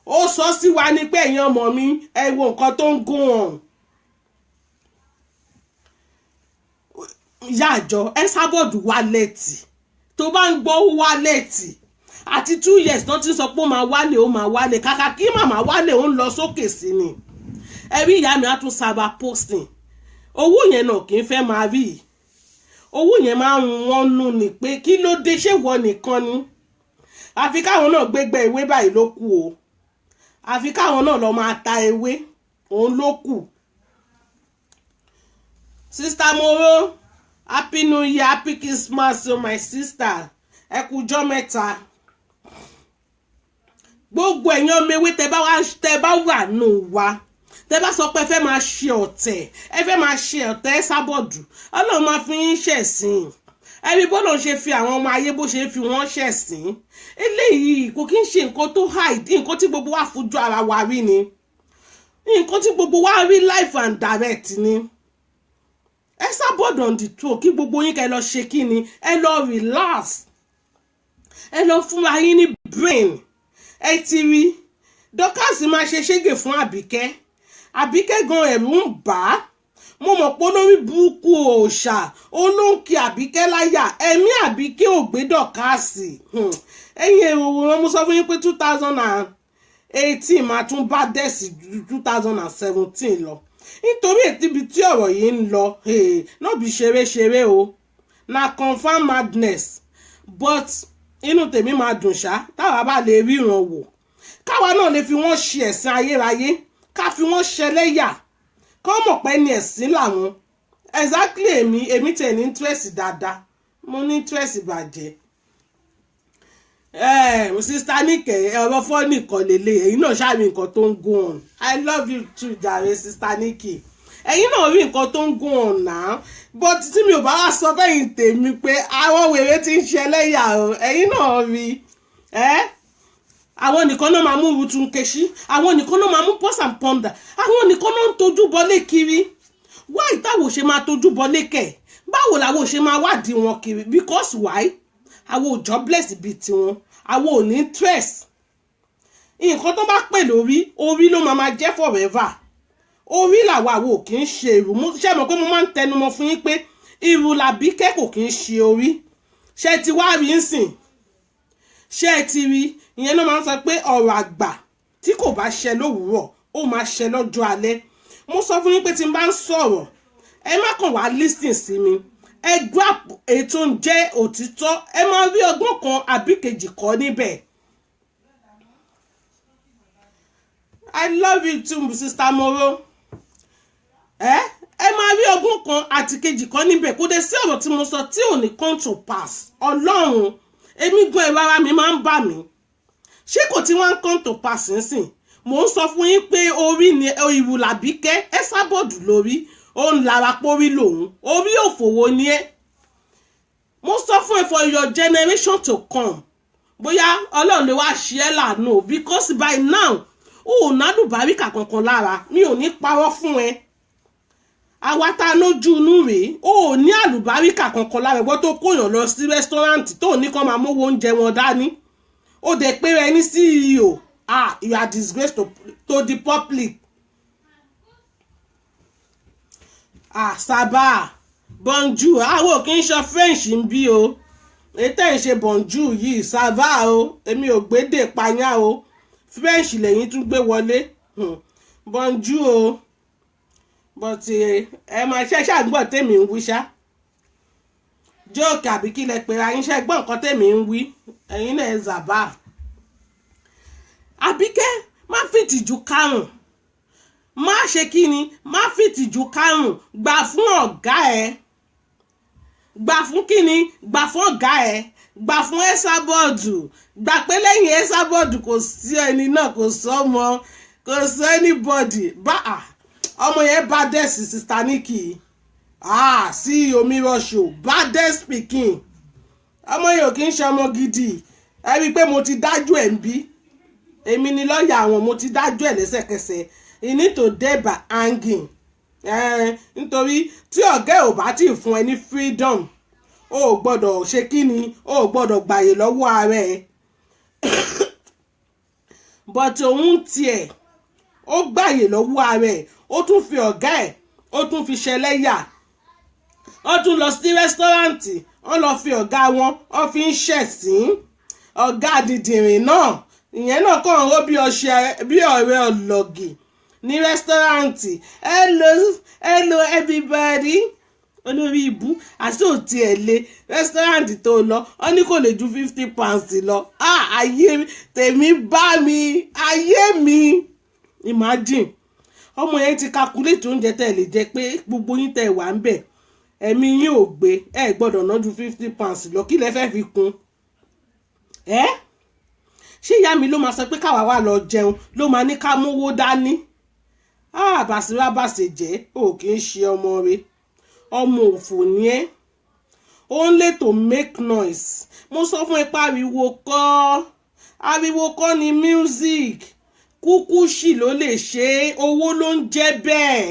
ó sọ sí wa ní pé ẹ̀yin ọmọ mi ẹ wo nǹkan tó ń gún wọn ìyá àjọ ẹ sábọ̀dù wálẹ̀tì tó bá ń gbọ́ wálẹ̀tì àti 2 years tó ti sọ pé ó máa wálé kàkà kí màmá wálé ó ń lọ sókè sí ni ẹbí ìyá mi á tún sábà posting owó yẹn náà kì í fẹ́ máa rí owó yẹn máa ń wọ́n nú ni pé kí ló dé ṣé wọ́n nìkan ni àfi káwọn náà gbégbé ewé báyìí ló kù o àfi káwọn náà lọ máa ta ewé òun ló kù. Sister Moro happy New Year happy Christmas to my sister ẹ kújọ́ mẹ́ta gbogbo ẹ̀yin ọmọ ewé tẹ bá wà nù wá tẹ bá sọ pé ẹ fẹ́ máa ṣe ọ̀tẹ̀ sábọ̀dù Ọlọ́run máa fi yín ṣẹ̀sìn ẹbí bọ́lọ̀ ṣe fi àwọn ọmọ ayé bó ṣe fi wọ́n ṣẹ̀sìn eléyìí kò kí ń ṣe nǹkan tó hide nǹkan tí gbogbo wa fojú ara wa rí ni nǹkan tí gbogbo wa rí live and direct ni ẹ sábọ̀dù on the tour kí gbogbo yín kẹ́ lọ ṣe kí ni ẹ lọ relax ẹ lọ fúnra yín ní brain ẹ ti rí Dorcas máa ṣe ṣégè fún Àbíkẹ́ gan ẹ̀rù ń bà á mo mọ̀ pé olórí burúkú òòṣà olóńkì Àbíkẹ́ láyà ẹ̀mí Àbíkẹ́ ò gbé Dorcas ẹ̀yìn èrò wọn mo sọ fún yín pé 2018 máa tún bá dẹ́sì ju 2017 lọ nítorí ètìbí tí ọ̀rọ̀ yìí ń lọ náà bí ṣeré o na confam madness but inú tèmi máa dùn ṣá táwa bá lè ríran wò káwa náà lè fi wọ́n ṣe ẹ̀sìn ayérayé ká fi wọ́n ṣẹlẹ́yà kọ́ mọ̀ pé ní ẹ̀sìn làwọn exactly èmi tẹ̀ ní interest dáadáa mo ní interest bàjẹ́ Sister Nike ọ̀rọ̀ fọ́ nìkan lélẹ̀ ẹ̀yin náà ṣáà rí nǹkan tó ń go on. I love you too jàre Sister Nike ẹ̀yin náà rí nǹkan tó ń go on náà but tí mi ò bá wá sọ fẹ́yìn tèmi pé àwọn wèrè ti ń ṣẹlẹ́yà o ẹ̀yin náà rí àwọn nìkan náà máa mú Rutu Nkechi àwọn nìkan náà máa mú Pulse and Pounder àwọn nìkan náà ń tojú bọlé kiri why táwo ṣe máa tojú bọlé kẹ̀ báwo làwọn ṣe máa wádìí wọn kiri because why àwọn ò jobless bíi tiwọn àwọn ò ní interest nǹkan tó bá pè lórí orí ló máa jẹ́ forever orí làwọn àwọn ò kì í ṣe irú ṣé mọ̀ pé mo máa ń tẹnumọ́ fún yín pé irú làbíkẹ́ kò kì í ṣe orí ṣé ti wá rí ń sìn ṣé ti rí ìyẹn náà máa ń sọ pé ọ̀rọ̀ àgbà tí kò bá ṣẹ lówùúrọ̀ ó máa ṣẹ lọ́jọ́ alẹ́ mo sọ fún yín pé tí n bá ń sọ̀rọ̀ ẹ má kàn wá listen sí mi ẹ grab ètò ń jẹ́ òtítọ́ ẹ máa rí ọgbọ́n kan àbí kejì kọ́ níbẹ̀. I love you too Sister Moro ẹ máa rí ọgbọ́n kan àti kejì kọ́ níbẹ̀ kó dé sí ọ̀rọ̀ tí mo sọ tí ò ní come to pass ọlọ́run èmi gan ẹ̀rọ ara mi máa ń bà mí ṣé kò tí wọ́n ń come to pass nísìn mò ń sọ fún yín pé orí ni ìwù làbíkẹ́ ẹ sábọ̀dù lórí ó ń lara pórí lòun orí òfòwò ni ẹ mo sọ fún ẹ for your generation to come bóyá ọlọ́run lè wá ṣe ẹ́ lànà because by now ó nálùbáríkà kankan lára mi ò ní parọ́ fún ẹ àwa tá a lójú inú rèé ó ní àlùbáríkà kankan lára ẹgbọ́n tó kóyàn lọ sí rẹ́sítọ́ráǹtì tó ní kán máa mówó oúnjẹ wọn dání ó dẹ̀ pé rẹ ní CEO you are disgrace to the public. Sábà bonjour àwọn kì í ṣe French ń bí o ètò ìṣe bonjour yìí sábà o èmi ò gbédè payá o French lẹ́yìn tún gbé wọlé bonjour o but ẹ máa ṣe ṣàgbọ́n tèmi ń wí ṣá jókè àbí kí lẹ pé ayín ṣe gbọ́n nǹkan tèmi ń wí ẹ̀yin náà zàbá Àbíkẹ́ má fìtìjú kárùn má ṣe kí ni má fìtìjú kárùn gbà fún ọ̀gá ẹ gbà fún kí ni gbà fún ọ̀gá ẹ gbà fún Ẹsábọ́ọ̀dù gbà pé lẹ́yìn Ẹsábọ́ọ̀dù kò sí ẹni náà kò sọ́mọ kò sí anybody bá ọmọ yẹn bá dẹ́sì Sister Nike sí omi rọ́ṣò bá dẹ́sì pikin ọmọ yẹn ò kí ń ṣe ọmọ gidi ẹ rí i pé mo ti dájú ẹ̀ ń bí èmi ni lọ́ọ̀yà àwọn mo ti dájú ẹ̀ lẹ́sẹ̀kẹsẹ̀ you need to dey by hanging nítorí tí ọ̀gá ò bá tí ì fún ẹ ní freedom o ò gbọ́dọ̀ ṣe kí ni o ò gbọ́dọ̀ gbàyè lọ́wọ́ ara ẹ but òun tiẹ̀ ó gbàyè lọ́wọ́ ara ẹ ó tún fi ọ̀gá ẹ̀ ó tún fi ṣẹlẹ́yà ó tún lọ sí rẹ́sítọ́ráǹtì wọ́n lọ fi ọ̀gá wọn wọ́n fi ń ṣẹ̀sín ọ̀gá dìdìrìn náà ìyẹn náà kàn ń ró bí ọ̀rẹ́ ọlọ́gì ní rẹ́sítọ́ráǹtì hello everybody olórí ibú àti òtí ẹ̀ lé rẹ́sítọ́ráǹtì tó lọ wọ́n ní kò lè ju £50 lọ ayé tèmi bá mi ayé mi imagine ọmọ yẹn ti calculate oúnjẹ tẹ́ lè jẹ pé gbogbo yín tẹ́ wà ń bẹ̀ ẹ̀mí yín ò gbé ẹ gbọ́dọ̀ ná ju £50 lọ kí lẹ fẹ́ fi kún ṣé ìyá mi ló máa sọ pé káwa wà lọ jẹun ló máa ní ká mówó dání bàṣírà bàṣẹ jẹ́ ò kì í ṣe ọmọ rẹ ọmọ òfò ni ẹ́ only to make noise mo sọ fún ẹ pé ariwo kọ́ ni music kúkú ṣì ló lè ṣe owó ló ń jẹ́ bẹ́ẹ̀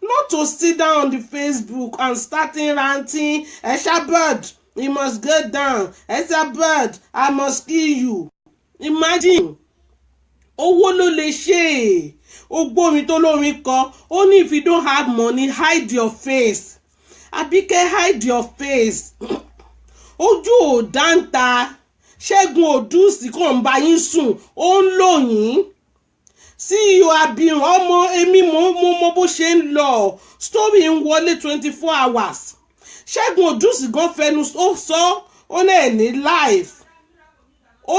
not to sit down on the Facebook and starting ranting Esabod you must go down Esabod I must kill you imagine owó ló lè ṣe ogbórin tó lórin kọ ó ní if you don't have money hide your face Àbíkẹ́ hide your face ojú ò dáńtà Ṣẹ́gun Òdùsì kàn ń bá yín sùn ó ń lò yín CEO Abirùn ọmọ èmi mo mọ bó ṣe ń lọ story ń wọlé 24 hours Ṣẹ́gun Òdùsì gan fẹnu ó sọ ó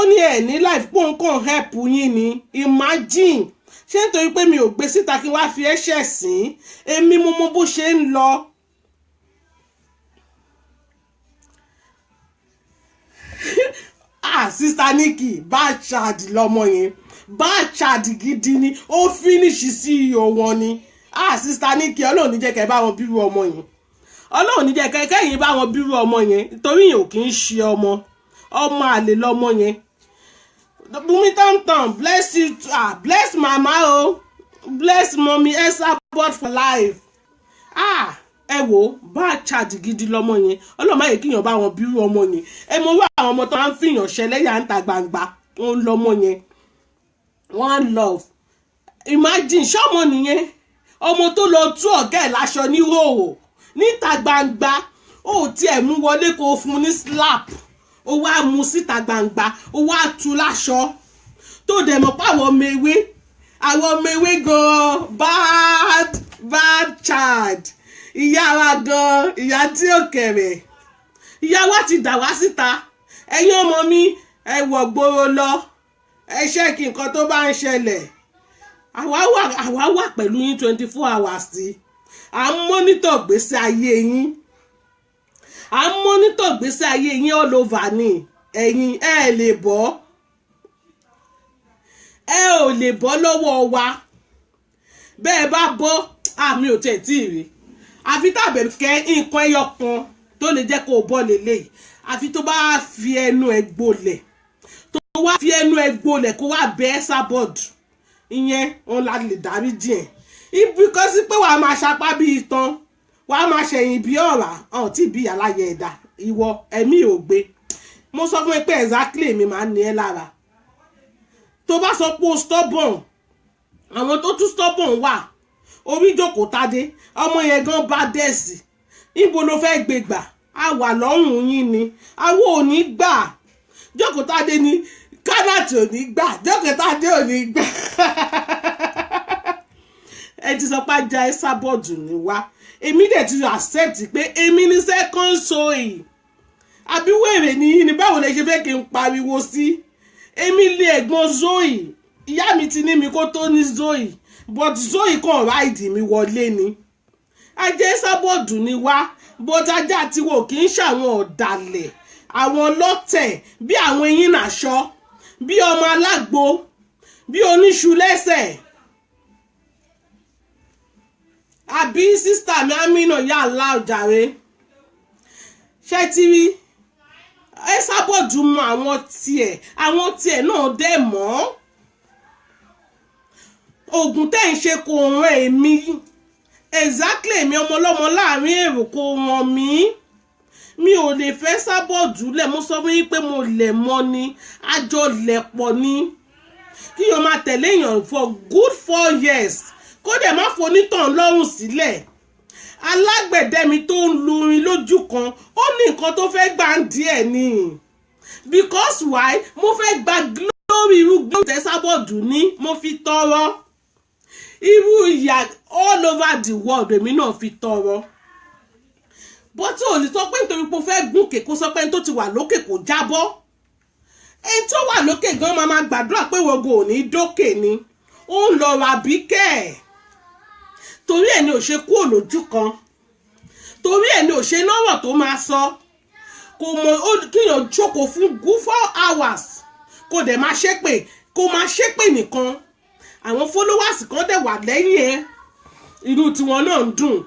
ní ẹ̀ ní life pọ̀ nǹkan help yín ni imagine ṣé nítorí pé mi ò gbé síta kí wá fi ẹ̀ṣẹ̀ sìn èmi mo mọ bó ṣe ń lọ. sister Nikki bad child lọmọ yẹn bad child gidi ni ó finish CEO wọn ni sister Nikki Ọlọ́run ní jẹ́ kẹ́ bá wọn bírú ọmọ yẹn Ọlọ́run ní jẹ́ kẹ́ kẹ́yìn bá wọn bírú ọmọ yẹn torí yẹn ò kì í ṣe ọmọ àlè lọmọ yẹn. Bumi Tom bless you bless mama bless mommy Esabod for life ẹ wo bad child gidi lọmọ yẹn Ọlọ́run má yẹ kíyàn bá wọn bírú ọmọ yẹn ẹ mọ wá àwọn ọmọ tó máa ń fìyàn ṣẹlẹ́yà ń ta gbangba wọn lọmọ yẹn one love imagine ṣọmọ nìyẹn ọmọ tó lọ tú ọ̀gá ẹ̀ láṣọ ní hòhò níta gbangba ó tiẹ̀ mú wọlé kó fún ní slap ó wá mú síta gbangba ó wá tú láṣọ tó dẹ̀ mọ̀ pé àwọn ọmọ ewé gan bad child ìyá wa gan ìyá tí ó kẹ̀rẹ̀ ìyá wa ti dà wá síta ẹ̀yin ọmọ mi ẹ wọ̀ gbòòrò lọ ẹ ṣẹ́kì nǹkan tó bá ń ṣẹlẹ̀ àwa wà pẹ̀lú yín 24 hours sí à ń mọ́nítọ̀ gbèsè ayé yín all over ni ẹ̀yin ẹ lè bọ́ ẹ ò lè bọ́ lọ́wọ́ wa bẹ́ẹ̀ bá bọ́ àmì ò tẹ̀ tí ì rí àfi tàbẹ̀ kẹ́ nǹkan ẹyọ kan tó lè jẹ́ kó o bọ́ lélẹ̀ àfi tó bá fi ẹnu ẹ gbolẹ̀ kó wá bẹ́ Esabod ìyẹn òun la lè dárí díẹ̀ because pé wàá máa ṣapá bí itan wàá máa ṣẹ̀yìn bí ọ̀rá tí bí aláyẹ ẹ̀dá ìwọ ẹ̀mí ò gbé mo sọ fún ẹ pé exactly mi máa ń ní ẹ lára tó bá sọ pé o stubborn àwọn tó tún stubborn wà orí jókòó tádé ọmọ yẹn gan bá dẹ́sì níbo ló fẹ́ gbé gbà á wà lọ́rùn yín ni àwọn ò ní gbà jókòó tádé ni kánàtì ò ní gbà jókòó tádé ò ní gbà ẹ ti sọ pé ajá Esabod ni wá èmi dẹ̀ ti accept pé èmi ní second soil àbí wèrè ni báwo lẹ ṣe fẹ́ kí n pariwo sí èmi lé ẹ̀gbọ́n Zoe ìyá mi ti ní mi kó tó ní Zoe but Zoe kàn ráìdì mi wọlé ni ajá Esabod ni wá but ajá tiwo kì í ṣàwọn ọ̀dàlẹ̀ àwọn lọ́tẹ̀ bí àwọn eyín nàṣọ bí ọmọ alágbo bí oníṣu lẹ́sẹ̀ àbí sísítà mi Amina yà láòjàre ṣé ti rí Esabod mọ àwọn tiẹ̀ náà dẹ̀ mọ́ oògùn tẹ́ ń ṣe kò ràn èmi exactly èmi ọmọ ọlọ́mọ láàrin èrò kò ràn mí mi ò lè fẹ́ Esabod lẹ̀ mo sọ fún yín pé mo lẹ̀ mọ́ ni àjọ lẹ̀ pọ̀ ni kí yóò máa tẹ̀lé èèyàn for good 4 years kó dẹ̀ má fonítàn lọ́rùn sílẹ̀ alágbẹ̀dẹ mi tó ń lurin lójú kan ó ní nǹkan tó fẹ́ gbà ń díẹ̀ ni because why mo fẹ́ gba glory irú glory Esabod ní mo fi tọrọ irú ìyà all over the world èmi náà fi tọrọ bọ́tí ò ní sọ pé nítorí pé o fẹ́ gúnkè kó sọ pé ẹni tó ti wà lókè kò jábọ́ ẹni tó wà lókè gan máa gbàdúrà pé wogo ò ní dókè ni ó ń lọ ra bíkẹ́ torí ẹ̀ ni ò ṣe kúrò lójú kan torí ẹ̀ ni ò ṣe lọ́rọ̀ tó máa sọ kò mọ kíyàn jókòó fún good 4 hours kò dẹ̀ máa ṣépè nìkan àwọn followers kan dẹ̀ wà lẹ́yìn ẹ̀ inú tiwọn náà ń dùn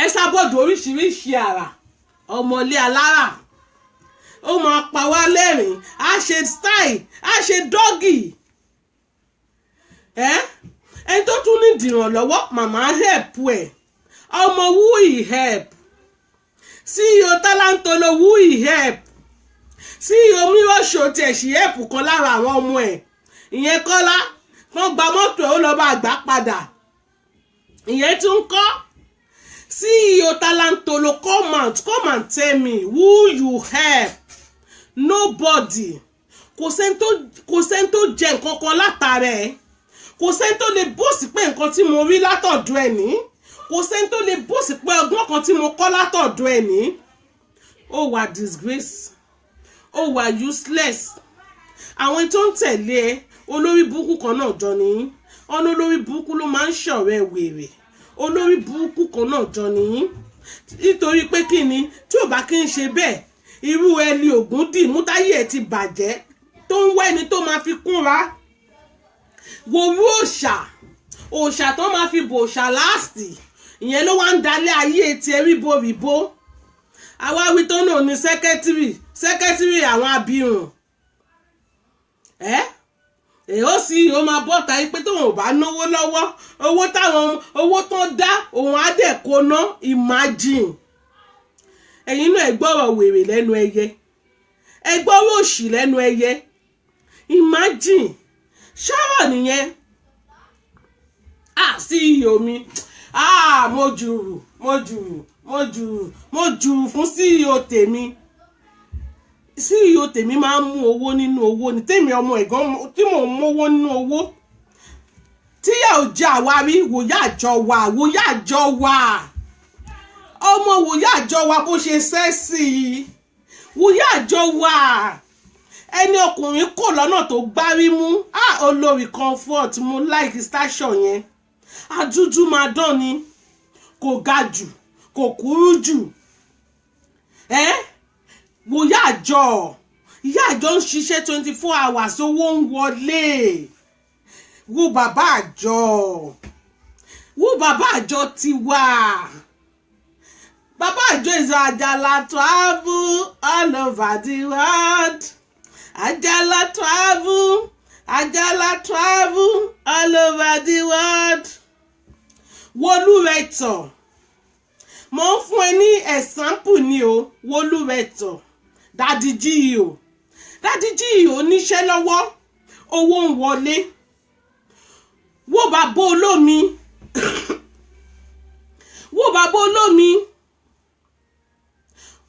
Esabod oríṣiríṣi àrà ọmọlé alára ó máa pa wá lẹ́rìn á ṣe style á ṣe dọ́gì ẹni tó tún ní ìdìrànlọ́wọ́ màmá help ẹ̀ ọmọ who he help CEO Talantolo who he help CEO Mirror Show tiẹ̀ ṣì help kan lára àwọn ọmọ ẹ̀ ìyẹn Kọ́lá wọ́n gba mọ́tò ó lọ́ọ́ bá gbà padà ìyẹn tún kọ́ CEO Talantolo come and tell me who you help nobody kò sẹ́ni tó jẹ nǹkan kan látara ẹ̀ kò sẹ́ni tó lè bóòsì pé nǹkan tí mo rí látọ̀dọ̀ ẹ̀ ní kò sẹ́ni tó lè bóòsì pé ọgbọ́n kan tí mo kọ́ látọ̀dọ̀ ẹ̀ ní ó wà disgrace ó wà useless àwọn tó ń tẹ̀lé ẹ olórí burúkú kan náà jọ nìyí ọ̀nà olórí burúkú ló máa ń ṣọ̀rẹ́ wèrè olórí burúkú kan náà jọ nìyí nítorí pé kí ni tí ò bá kí ń ṣe bẹ́ẹ̀ irú ẹni Ògúndì mútáyé ẹ̀ ti bàjẹ́ tó ń wá ẹni tó máa fi kúnra wo irú òòṣà tó máa fi bò òòṣà láàsì ìyẹn ló wá ń dalẹ̀ ayé ti ríboríbo àwáwí tó náà ní sẹ́kẹ́tírì àwọn abirùn èyí ó sì ó máa bọ́ ta pé tóun ò bá náwó lọ́wọ́ owó tó dá òun á dẹ̀ kó ná imagine ẹ̀yin náà ẹ gbọ́rọ̀ wèrè lẹ́nu ẹyẹ ẹ gbọ́rọ̀ òṣì lẹ́nu ẹyẹ imagine ṣọ́rọ̀ nìyẹn sí omi mo jùrù fún CEO tèmi CEO tèmi máa ń mú owó nínú owó ni tèmi ọmọ ẹ̀gbọ́n tí mò ń mówó nínú owó tíyà ò jẹ́ àwárí wòyà àjọ wà ọmọ wòyà àjọ wà bó ṣe sẹ́sì wòyà àjọ wà ẹni ọkùnrin kò lọ́nà tó gbárí mú olórí comfort mú like station yẹn adúdú máa dán ni kò ga jù kò kúrú jù wòyà àjọ ìyá àjọ ń ṣiṣẹ́ 24 hours owó ń wọlé wo bàbá àjọ ti wà bàbá àjọ is Àjàlá travel all over the world Àjàlá travel all over the world Wolúrẹ̀tọ̀ mo ń fún ẹ ní example ni o Wolúrẹ̀tọ̀ Daddy G.O níṣẹ́ lọ́wọ́ owó ń wọlé wo bàbá olómi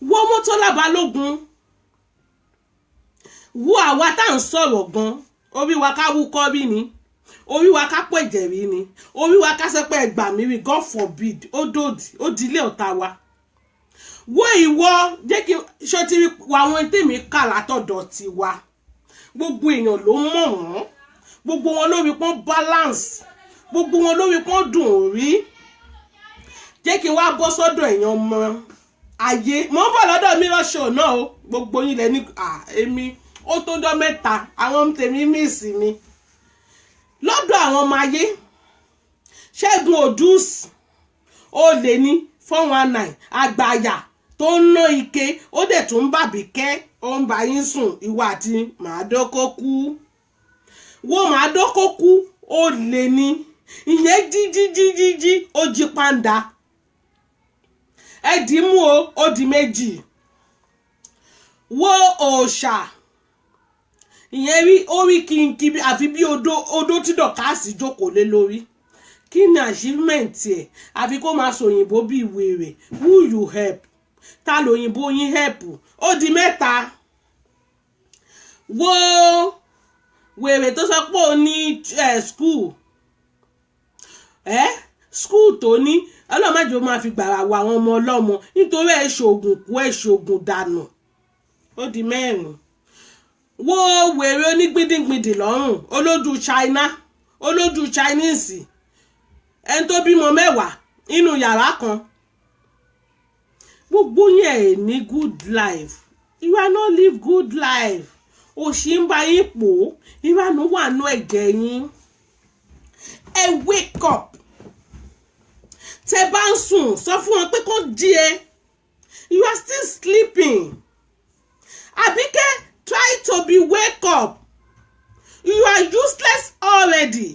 wo Mọ́tọ́lá Balógun wo àwa tá à ń sọ̀rọ̀ gan orí wa ká wúkọ́ rí ni orí wa ká pẹ̀jẹ̀ rí ni orí wa ká sẹ́pẹ́ ẹgbà mi rí God forbid ó dòdì ó dilé ọ̀tá wa wo ìwọ jẹ́ kí ṣó ti rí àwọn tèmi kà látọ̀dọ̀ ti wa gbogbo èèyàn ló mọ̀ wọ́n gbogbo wọn lórí pọ́n balance gbogbo wọn lórí pọ́n dùn rí jẹ́ kí wá bọ́ sọ́dọ̀ èèyàn ọmọ ayé mọ́ bọ̀ lọ́dọ̀ Mirror Show náà o gbogbo yín lẹ ní èmi ó tó dọ́ mẹ́ta àwọn tèmi míìsì mi lọ́dọ̀ àwọn ọmọ ayé Ṣẹ́gun Òdùsì ó lè ní 419 àgbàyà tó ń ná ike ó dẹ̀ tún ń bàbí kẹ́ ó ń bá yín sùn ìwà àti màádọ́kọ́kú wo màádọ́kọ́kú ó lè ní ìyẹn jíjí ó jí pàǹdà ẹ̀dì mú ó di méjì wo òòṣà ìyẹn rí orí kínkí àfi bí odó tí Dọ̀kásì jókòó lé lórí kí ni achievement ẹ̀ àfi kó máa sòyìnbó bí wèrè who you help ta lòyìnbó yín help ó di mẹ́ta wo wèrè tó sọ pé ó ní school tó ní ọlọ́mọdé ó máa fi gbàrà wọ àwọn ọmọ ọlọ́mọ nítorí ẹ̀ ṣoògùn dànù ó di mẹ́rin wo wèrè onígbìndìngbìndì lọ́rùn olójú Chinese ẹni tó bímọ 10 nínú yàrá kan gbogbo yẹn ẹ̀ ní good life you are not live good life òṣì ń bá yín pò ìranù wà nú ẹ̀jẹ̀ yín ẹ wake up tẹ bá ń sùn sọ fún wọn pé kó jí ẹ you are still sleeping Àbíkẹ́ try to be wake up you are useless already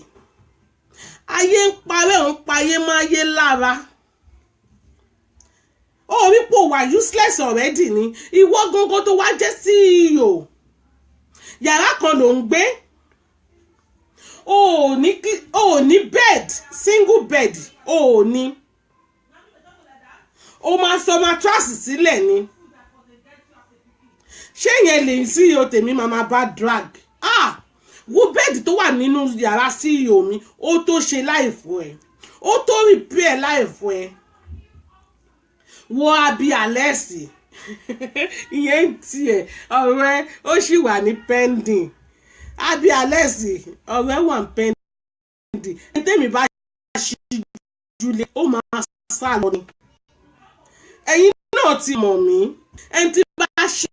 ayé ń parẹ́ òun payé máa yé lára ó rí pò wà useless already ni ìwọ gangan tó wá jẹ́ CEO yàrá kan ló ń gbé ó ní bed single bed ó ní ó máa sọ mattress sílẹ̀ ni ṣé yẹn lè CEO tèmi máa bá drag wo bẹ́ẹ̀dì tó wà nínú yàrá CEO mi ó tó ṣe láìfọ ẹ̀ ó tó repair láìfọ ẹ̀ wo abi alẹ́sì ìyẹn tiẹ̀ ọ̀rẹ́ ó sì wà ní pending abi alẹ́sì ọ̀rẹ́ wà ní pending ẹni tẹ́mi bá ṣe jùlẹ̀ ó máa sá lọ ni ẹ̀yin náà ti mọ̀ mí ẹni tí bá ṣe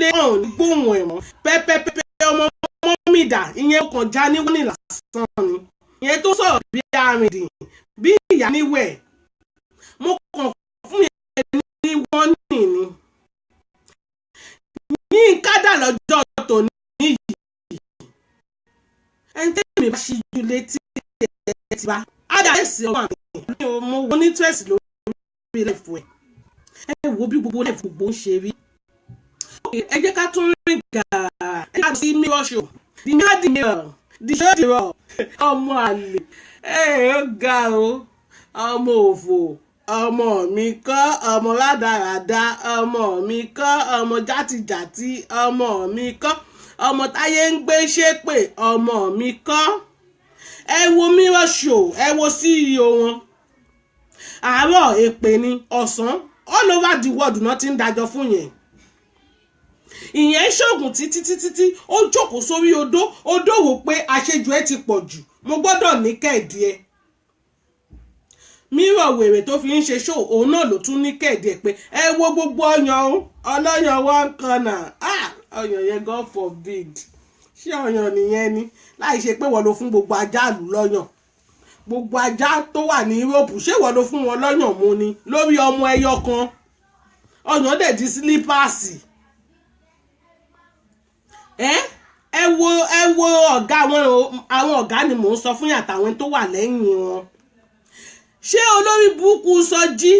lé ọ̀hún gbóhùn ẹ̀ mọ́ pẹ́pẹ́pẹ́ ọmọ mọ́mìdà ìyẹn kàn já ní wọ́n ní lásán ni ìyẹn tó sọ̀rọ̀ bí arìndìn bí ìyá níwẹ̀ mo kàn fún yẹn ní wọ́n nì ni ní kádà lọ́jọ́ tòní yìí ẹni tẹ́lẹ̀ mi bá ṣíjú létí ẹ̀ ti bá ádà ẹ̀sìn ọmọ mi mo wọ́n ní tírẹ̀sì lórí ilé ìfọ̀ ẹ̀ wo bí gbogbo ilé ìfọ̀ ń ṣe rí ẹ jẹ́ ká tún rìn gàá ẹ ká sí mirror show the mirror the show the raw ọmọ àlè ó ga o ọmọ òfò ọmọ mi kọ́ ọmọ rádaràda ọmọ mi kọ́ ọmọ játijàti ọmọ mi kọ́ ọmọ táyé ń gbé ṣépè ọmọ mi kọ́ ẹ wo mirror show ẹ wo CEO wọn àárọ̀ èpè ni ọ̀sán all over the world náà ti ń dájọ́ fún yẹn ìyẹn ṣoògùn títí ó jókòó sórí odó wò pé àṣejù ẹ ti pọ̀ jù mo gbọ́dọ̀ ní kẹ̀dí ẹ mírọ̀ wèrè tó fi ń ṣe ṣó òun náà ló tún ní kẹ̀dí ẹ pé ẹ wo gbogbo ọyàn ọlọ́yàn one corner ọyàn yẹn God forbid ṣé ọyàn nìyẹn ni láì ṣe pé wọ́n ló fún gbogbo ajá àlù lọ́yàn gbogbo ajá tó wà ní Europe ṣé wọ́n ló fún wọn lọ́yàn mú ni lórí ọmọ ẹyọ kan ọyàn dẹ̀ di sílípàsì ẹ wo ọ̀gá àwọn ọ̀gá ni mò ń sọ fún yàtàwọn tó wà lẹ́yìn wọn ṣé olórí burúkú Sọjí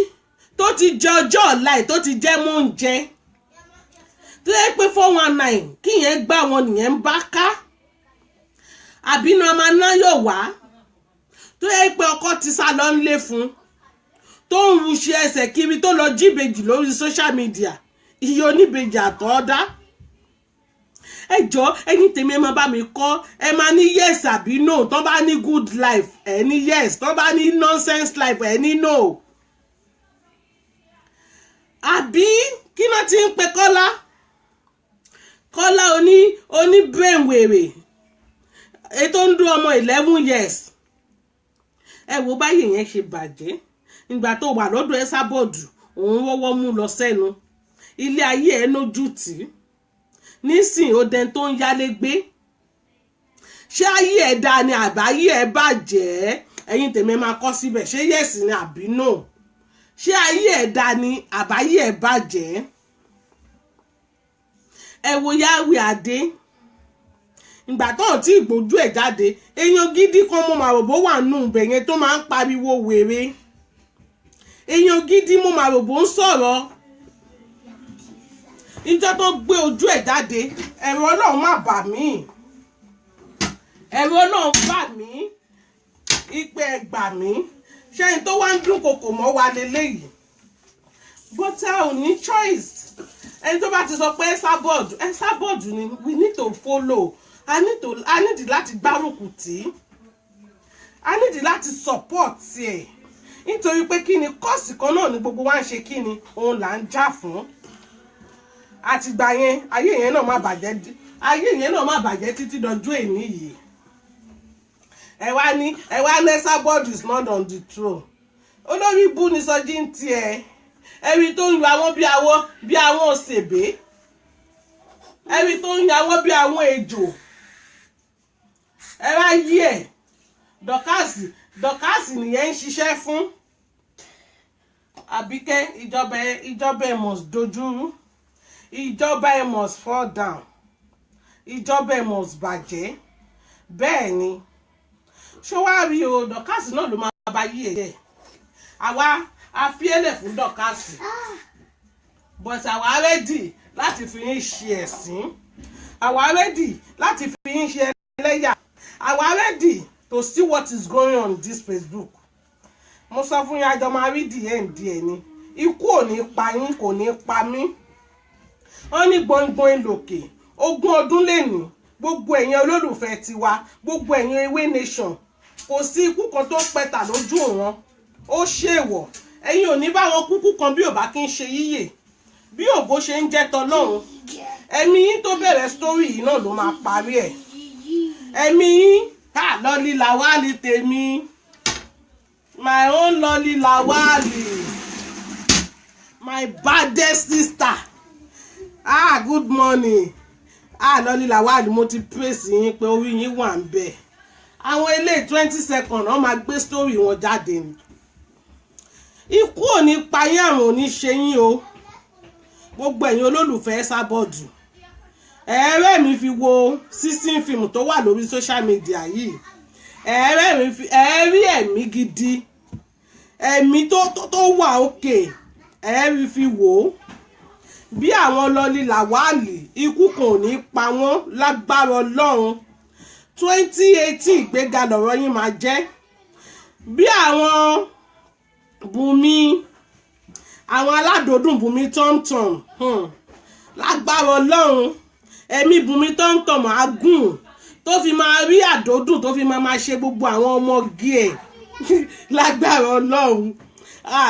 tó ti jẹ ọjọ́ ọ̀la ẹ̀ tó ti jẹ́ mú oúnjẹ tó yẹ pé 419 kí yẹn gbá wọn nìyẹn ń bá ká àbínú ọmọ náà yóò wá tó yẹ pé ọkọ ti sá lọ ńlé fún tó ń ruṣe ẹsẹ̀ kiri tó lọ jíbejì lórí social media iye oníbejì àtọ́dá ẹjọ́ ẹ̀yin tèmi ẹ máa bá mi kọ́ ẹ máa ní yes àbí no tó bá ní good life ẹ ní yes tó bá ní nonsense life ẹ ní no àbí kí náà ti ń pe Kọ́lá oní brain wèrè ètò ń dún ọmọ 11 years ẹ wo báyìí yẹn ṣe bàjẹ́ ìgbà tó wà lọ́dọ̀ ẹ sábọ̀dù òun wọ́wọ́ mú lọ sẹ́nu ilé ayé ẹ lójú tì í nísìn ó dẹni tó ń yálé gbé ṣé ayé ẹ̀ dáa ni àbáyé ẹ̀ bàjẹ́ ẹ̀yin tèmi máa kọ́ síbẹ̀ ṣé yẹ̀sì ni àbí no ṣé ayé ẹ̀ dáa ni àbáyé ẹ̀ bàjẹ́ ẹ wo Yahweh Adé ìgbà tó ò tí ìgbójú ẹ̀ jáde èèyàn gidi kan mo máa ròbó wà nù ibẹ̀ yẹn tó máa ń pariwo wèrè èèyàn gidi mo máa ròbó ń sọ̀rọ̀ ìjọ tó gbé ojú ẹ̀ jáde ẹ̀rọ Ọlọ́run má bà mí ẹ̀rọ Ọlọ́run bà mí ìpè ẹ̀gbà mí ṣẹ́yìn tó wá ń dún kòkò mọ́ wa lélẹ́yìí but a ò ní choice ẹni tó bá ti sọ pé Esabod ni we need to follow I need láti gbárùkù tì í I need láti support ẹ̀ nítorí pé kí ni kọ́ọ̀sì kan náà ni gbogbo wa ń ṣe kí ni òun là ń jà fún àtìgbà yẹn ayé yẹn náà má bàjẹ́ títí dọjọ́ èní yìí ẹ wá ní Esabod is not on the throne olórí bú ni Sọjí ń tiẹ̀ ẹ̀rí tó ń yọ àwọn bí àwọn òṣèbé ẹ̀rí tó ń yọ àwọn bí àwọn ejò ẹ wá yí ẹ̀ dọ̀kásì nìyẹn ń ṣiṣẹ́ fún Àbíkẹ́ ìjọba ẹ̀ must dojúrú ìjọba ẹ̀ must fall down ìjọba ẹ̀ must bàjẹ́ bẹ́ẹ̀ ni ṣó wá rí o dọ̀kásì náà ló máa bá yí ẹ̀ àwa a fiẹ́lẹ̀ fún dọ̀kásì but àwa rẹ́dì láti fi yín ṣe ẹ̀sín àwa rẹ́dì láti fi yín ṣe ẹlẹ́yà àwa rẹ́dì to see what is going on this Facebook mo sọ fún yín àjọ máa rí díẹ̀ ni ikú ò ní pa yín kò ní pa mí wọ́n ní gbọ̀ngbọ̀n lòkè 20 ọdún lẹ́nu gbogbo ẹ̀yin olólùfẹ́ tiwa gbogbo ẹ̀yin Ewé Nation kò sí ikú kan tó pẹ̀tà lójú wọn ó ṣèwọ̀ ẹ̀yin ò ní bá wọn kúkú kan bí ò bá kí ń ṣe yíyè bí òbó ṣe ń jẹ́ tọlọ́run ẹ̀mí yín tó bẹ̀rẹ̀ sítórì yìí náà ló máa parí ẹ̀ ẹ̀mí yín ká lọ́lí làwálì tèmi my own lọ́lí làwálì my baddest sister Good morning. Lọ́lí Lawal mo ti praise yín pé orí yín wà ń bẹ̀. Àwọn ilé 20 seconds wọ́n máa gbé story wọn jáde ni. Ikú ò ní pa yín, àrùn ò ní ṣe yín o. Gbogbo ẹ̀yin olólùfẹ́ Sábọ̀dù. Ẹ̀rẹ́ mi fi wo 16 film tó wà lórí social media yìí. Ẹ̀rí ẹ̀mí gidi. Ẹ̀mí tó wà òkè. Ẹ̀rí fi wò ó. Bí àwọn Lọ́lí Lawal ikú kan ò ní pa wọ́n lágbára Ọlọ́run. 2018 ìgbéga lọ̀rọ̀ yín máa jẹ́. Bí àwọn Bùnmi, àwọn aládòdùn Bùnmi tọ́mtọ́m lágbára Ọlọ́run. Ẹ̀mí Bùnmi tọ́mtọ́m á gùn tó fi máa rí àdòdùn tó fi máa ṣe gbogbo àwọn ọmọge ẹ̀ lágbára Ọlọ́run.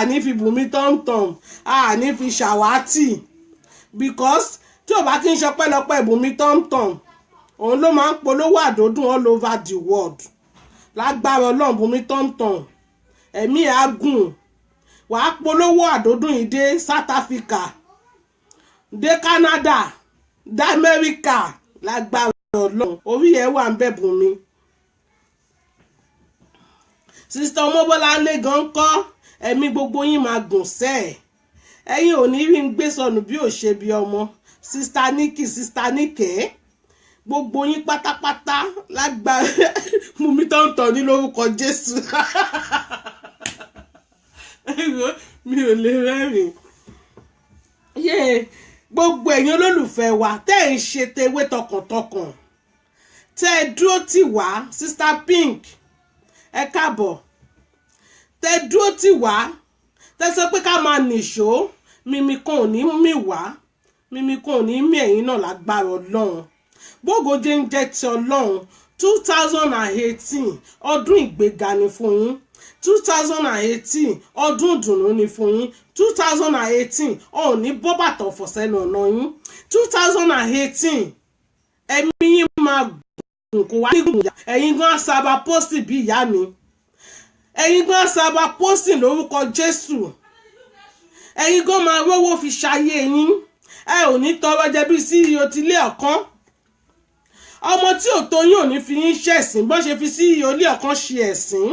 Ní fi Bùnmi tọ́mtọ́m ní fi ṣàwátì. Because tí ò bá kí n ṣọpẹ́lọpẹ́ Bùnmi tọ́mtọ́m òun ló máa ń polówó àdòdùn all over the world. Lágbára Ọlọ́run Bùnmi tọ́mtọ́m ẹ̀mí á gùn. Wàá polówó àdòdùn yìí dé South Africa, dé Canada, dé America. Lágbára Ọlọ́run orí ẹ̀ wà ń bẹ̀ Bùnmi. Sister Ọmọbọ́láńlé gan kọ́ ẹ̀mí gbogbo yín máa gùn sẹ́ẹ̀. Ẹ̀yin ò ní rí ń gbé sọnù bí ò ṣe bí ọmọ. Sister Nikki, Sister Nike, gbogbo yín pátápátá lágbára Bùnmi tọ́mtọ́m ní lórúkọ Jésù. Mi ò lè rẹ́rìn. Gbogbo ẹ̀yin olólùfẹ́ wa tẹ́ ẹ̀ ń ṣe tewé tọkàntọkàn. Tẹ́ ẹ dúró tì wá, Sister Pink, ẹ káàbọ̀. Tẹ́ ẹ dúró tì wá. Tẹ́ sọ pé ká máa nìṣó. Mímí kan ò ní mì wá. Mímí kan ò ní mì ẹ̀yin náà lágbára Ọlọ́run. Bógo jẹ́ ń jẹ́ ti Ọlọ́run. 2018 ọdún ìgbéga ni fún yín. 2018 ọdún ìdùnnú ni fún yín. 2018 ò ní bọ́ bàtà ọ̀fọ̀ sẹ́nu ọ̀nà yín. 2018 ẹ̀mí yín máa gùn kó wá nígùn ìyá. Ẹ̀yin gan sábà pósì bí ìyá mi. Ẹ̀yin gan sábà pósì lórúkọ Jésù. Ẹ̀yin gan máa rówó fi ṣayé yín. Ẹ ò ní tọrọ jẹ bí CEO ti ilé ọ̀kan. Ọmọ tí ò tó yín ò ní fi yín ṣẹ̀sìn bó ṣe fi CEO ilé ọ̀kan ṣe ẹ̀sìn.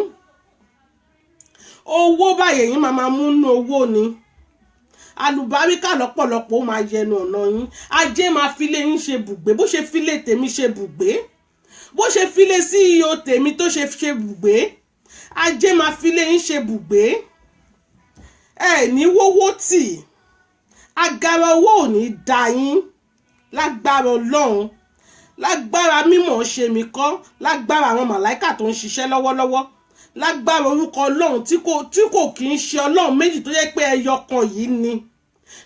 Owó báyìí yín máa múnú owó ni. Àlùbáríkà lọ́pọ̀lọpọ̀ ó máa yẹnu ọ̀nà yín. Ajé máa fi lé yín ṣe bùgbé bó ṣe fi lé tèmi ṣe bùgbé. Bó ṣe fi lé CEO tèmi tó ṣe bùgbé. Ajé máa fi lé yín ṣe bùgbé. Ẹ ní wówó tì. Agara owó ò ní dá yín. Lágbára Ọlọ́run. Lágbára mímọ̀ ṣe mi kọ́. Lágbára àwọn màláíkà tó ń ṣiṣẹ́ lọ́wọ́lọ́wọ́. Lágbára orúkọ Ọlọ́run tí kò kì í ṣe Ọlọ́run méjì tó yẹ pé ẹyọ kan yìí ni.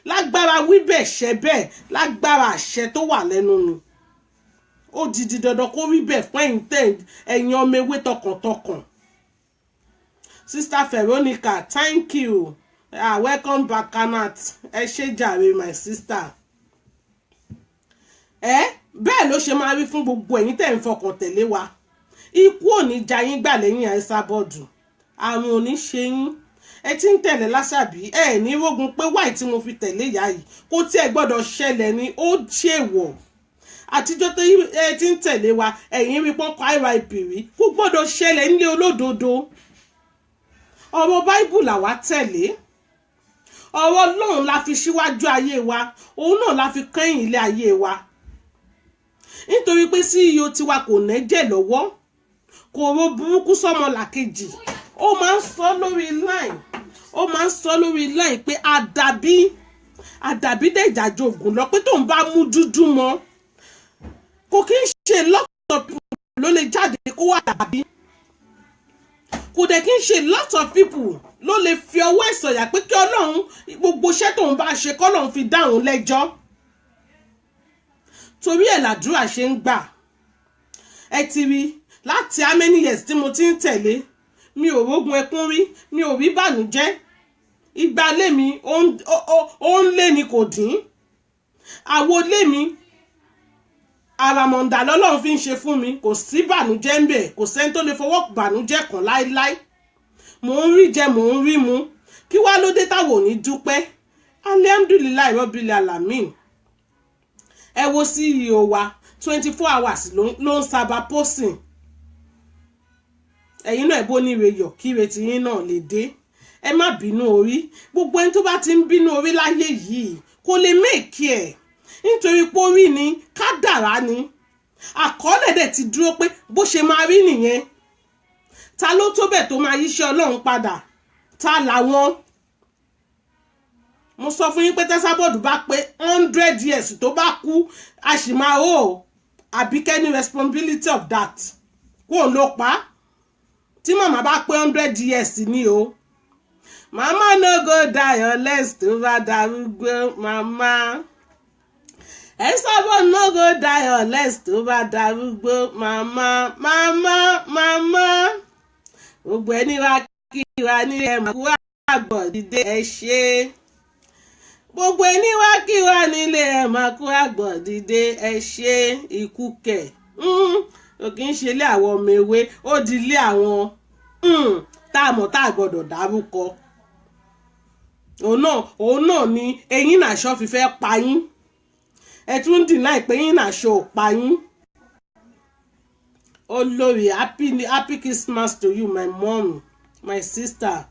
Lágbára wíbẹ̀ ṣẹ bẹ́ẹ̀. Lágbára àṣẹ tó wà lẹ́nu mi. Ó di dandan kó wíbẹ̀ fún ẹ̀yin ọmọ ewé tọkàntọkàn. Sister Veronica, thank you. Welcome back, Kanat. Ẹ ṣé jàre, my sister. Bẹ́ẹ̀ ló ṣe máa rí fún gbogbo ẹ̀yin tẹ́ ń fọkàn tẹ̀lé wa. Ikú ò ní ja yín gbà lẹ́yìn Sábọ̀dù. Àrùn ò ní ṣe yín. Ẹ ti ń tẹ̀lé Láṣàbí. Ẹ ní rógun pé wáì tí mo fi tẹ̀lé ìyá yìí. Kó tí ẹ gbọ́dọ̀ ṣẹlẹ̀ ni ó ṣèwọ̀. Àtijọ́ tó ẹ ti ń tẹ̀lé wa, ẹ̀yin rí pọ́nkọ́ RIP rí. Kó gbọ́dọ̀ ṣẹlẹ̀ nílé olódodo. Ọ̀rọ̀ Bible làwa tẹ̀lé. Ọ̀rọ̀ Ọlọ́run la fi síwájú ayé wa. Òun náà la fi kẹ́yìn ilé ayé wa. Nítorí pé CEO tiwa kò nẹ́jẹ̀ lọ́wọ́. Kò ro burúkú sọ́mọ làkejì. Ó máa ń sọ lórí line. Ó máa ń sọ lórí line pé àdàbí dẹ̀jàjò ògùn lọ pé tó ń bá mú dúdú mọ́. Kò kí ń ṣe lot of people ló lè jáde kó wà dàbí. Kò dẹ̀ kí ń ṣe lot of people ló lè fi ọwọ́ ẹ̀ sọ̀yà pé kí Ọlọ́run gbogbo iṣẹ́ tó ń bá ṣe k'Ọlọ́run fi dáhùn lẹ́jọ́. Torí ẹ̀ làdúrà ṣe ń gbà. Ẹ ti rí láti how many years tí mo ti ń tẹ̀lé. Mi ò rógun ẹkún rí. Mi ò rí bànújẹ́. Ìgbà lé mi ó ń lé ni kò dín. Àwo lé mi àràmọ̀ǹdà lọ́lọ́run fi ń ṣe fún mi. Kò sí bànújẹ́ ń bẹ̀. Kò sẹ́ni tó lè fọwọ́ bànújẹ́ kan láíláí. Mò ń rí jẹ, mò ń rí mu. Kí wá ló dé táwọn ò ní dúpẹ́? Alhamdulillah Rabbil Alamin. ẹ wo CEO wa 24 hours ló ń sábà posting. Ẹ̀yin náà ẹ bó ní reyọ̀ kí ìrètí yín náà lè dé. Ẹ má bínú orí. Gbogbo ẹni tó bá ti ń bínú orí láyé yìí kò lè make ẹ̀. Nítorí pé orí ni kádàrá ni. Àkọọ́lẹ̀ dẹ̀ ti dúró pé bó ṣe máa rí nìyẹn. Ta ló tó bẹ̀ tó máa yíṣẹ́ Ọlọ́run padà? Ta làwọn? Mo sọ fún yín pé tẹ́sábọ̀dù bá pé 100 years tó bá kú a sì máa hó Àbíkẹ́ ní responsibility of that. Kó ló pa. Tí màmá bá pé 100 years ni o. Mama no go die unless tó bá darúgbó mama. Esabod no go die unless tó bá darúgbó mama mama. Gbogbo ẹni wá kí wa ní ẹ máa kú àgbọ̀ dìde ẹ ṣé. Gbogbo ẹni wá kí wa nílé ẹ máa kú àgbọ̀ dìde ẹ ṣé. Ikú kẹ̀. O kì í ṣe ilé àwọn ọmọ ewé ó di ilé àwọn tá a mọ̀ tá a gbọ́dọ̀ dárúkọ. Òun náà ni eyín nàṣọ fi fẹ́ pa yín. Ẹ tún deny pé eyín nàṣọ ò pa yín. Olórí happy Christmas to you my mom my sister.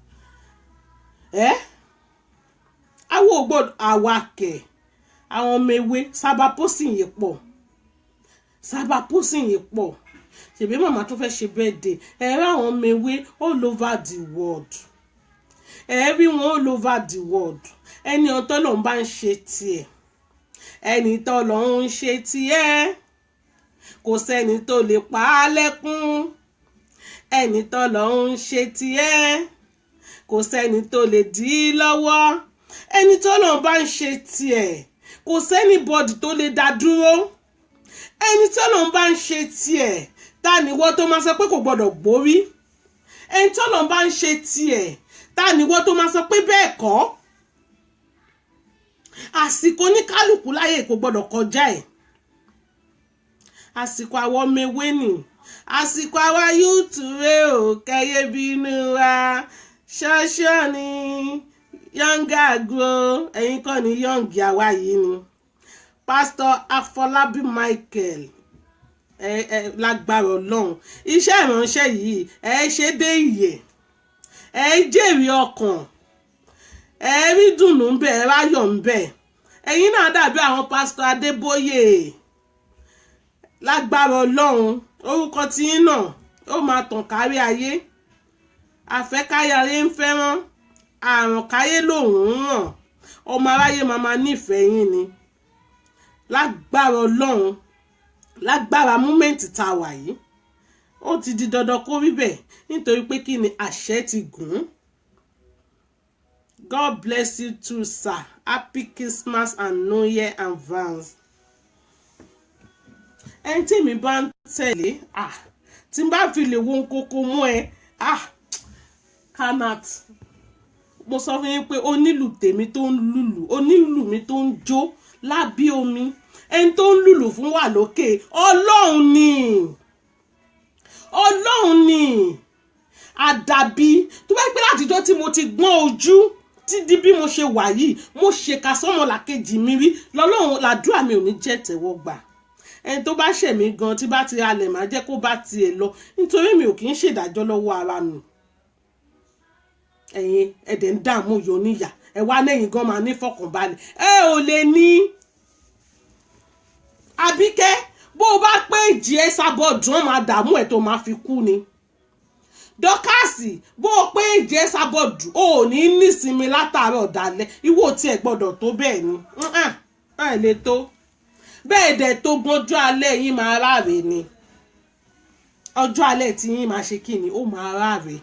Àwọn ògbọ́dọ̀ àwakẹ̀ àwọn ọmọ ewé sábà posting yìí pọ̀. Sábà posting yìí pọ̀. Ṣèbí màmá tó fẹ́ ṣe birthday ẹ̀rọ àwọn ọmọ ewé all over the world. Everyone all over the world. Ẹni ọ̀tọ̀ ló ń bá ń ṣe tiẹ̀. Ẹni tó lọ ń ṣe tiẹ̀. Kò sẹ́ni tó lè pa á lẹ́kún. Ẹni tó lọ ń ṣe tiẹ̀. Kò sẹ́ni tó lè dí lọ́wọ́. Ẹni tó lọ bá ń ṣe tiẹ̀. Kò sẹ́ni bọ́dì tó lè dá dúró. Ẹni tó lọ bá ń ṣe tiẹ̀. Ta ni wọ́n tó máa sọ pé kò gbọ́dọ̀ gbórí. Ẹni tó lọ bá ń ṣe tiẹ̀. Ta ni wọ́n tó máa sọ pé bẹ́ẹ̀ kọ́. Àsìkò ní kálukú láyé kò gbọ́dọ̀ kọjá ẹ̀. Àsìkò àwọn ọmọ ewé ni. Àsìkò àwa yúùtù rẹ̀ ò kẹ́yẹ́ bínú wa. Ṣọ́ṣọ́ ni yọ̀ǹgà gro ẹ̀yin kọ́ ni yọ̀ǹgì àwa yìí ni. Pastor Afọlábí Michael lágbára Ọlọ́run. Iṣẹ́ ìránṣẹ́ yìí ṣe dé ìyè. Jèrè ọkàn. Rí dùnnú ń bẹ ráyọ̀ ń bẹ. Ẹ̀yin náà dàbí àwọn Pastor Adébóyè. Lágbára Ọlọ́run orúkọ tí yín náà ó máa tàn kárí ayé. Àfẹ́káyé ayé ń fẹ́ràn. Àrùn káyé lòun ń ràn. Ọmọ aráyé máa nífẹ̀ẹ́ yín ni. Lágbára Ọlọ́run lágbára múmẹ́ǹtì tá a wà yìí. Ó ti di dandan kó rí bẹ́ẹ̀ nítorí pé kí ni àṣẹ ti gùn. God bless you too, sir. Happy Christmas and New Year advance. Ẹni tí mi bá ń tẹ̀lé, tí n bá fi lè wo kókó mú ẹ, Kanat. Mo sọ fún yín pé onílù tèmi tó ń lùlù, onílù mi tó ń jó lábí omi. Ẹni tó ń lùlù fún wa lókè, Ọlọ́run ni. Ọlọ́run ni. Àdàbí tó bá pẹ́ látijọ́ tí mo ti gbọ́n ojú tí di bí mo ṣe wà yìí mo ṣe ka sọ́mọ làkejì mi rí lọ́lọ́run làdúrà mi ò ní jẹ́ tẹ́wọ́gbà. Ẹni tó bá ṣẹ̀ mí gan tí bá ti halẹ̀ máa jẹ́ kó bá tiẹ̀ lọ nítorí mi ò kì í ṣèdájọ́ lọ́wọ́ ara mi. Ẹ̀yin ẹ̀dẹ̀ ń dààmú yóò níyà ẹ wá lẹ́yìn gan máa ní fọkànbalẹ̀ ẹ ò lè ní. Àbíkẹ́ bó o bá pé ìjì ẹ sábọ̀dù wọn máa dààmú ẹ̀ tó máa fi kú ni. Dọ́kàsì bó o pé ìjì ẹ sábọ̀dù o ò ní nísinmi látàárọ̀ dalẹ̀ ìwọ tí ẹ gbọ́dọ̀ tó bẹ́ẹ̀ ni. Ẹ lè tó bẹ́ẹ̀ dẹ̀ tó gbọ́njọ́ alẹ́ yín máa ráre ni. Ọjọ́ alẹ́ tí yín máa ṣe kí ni ó máa ráre.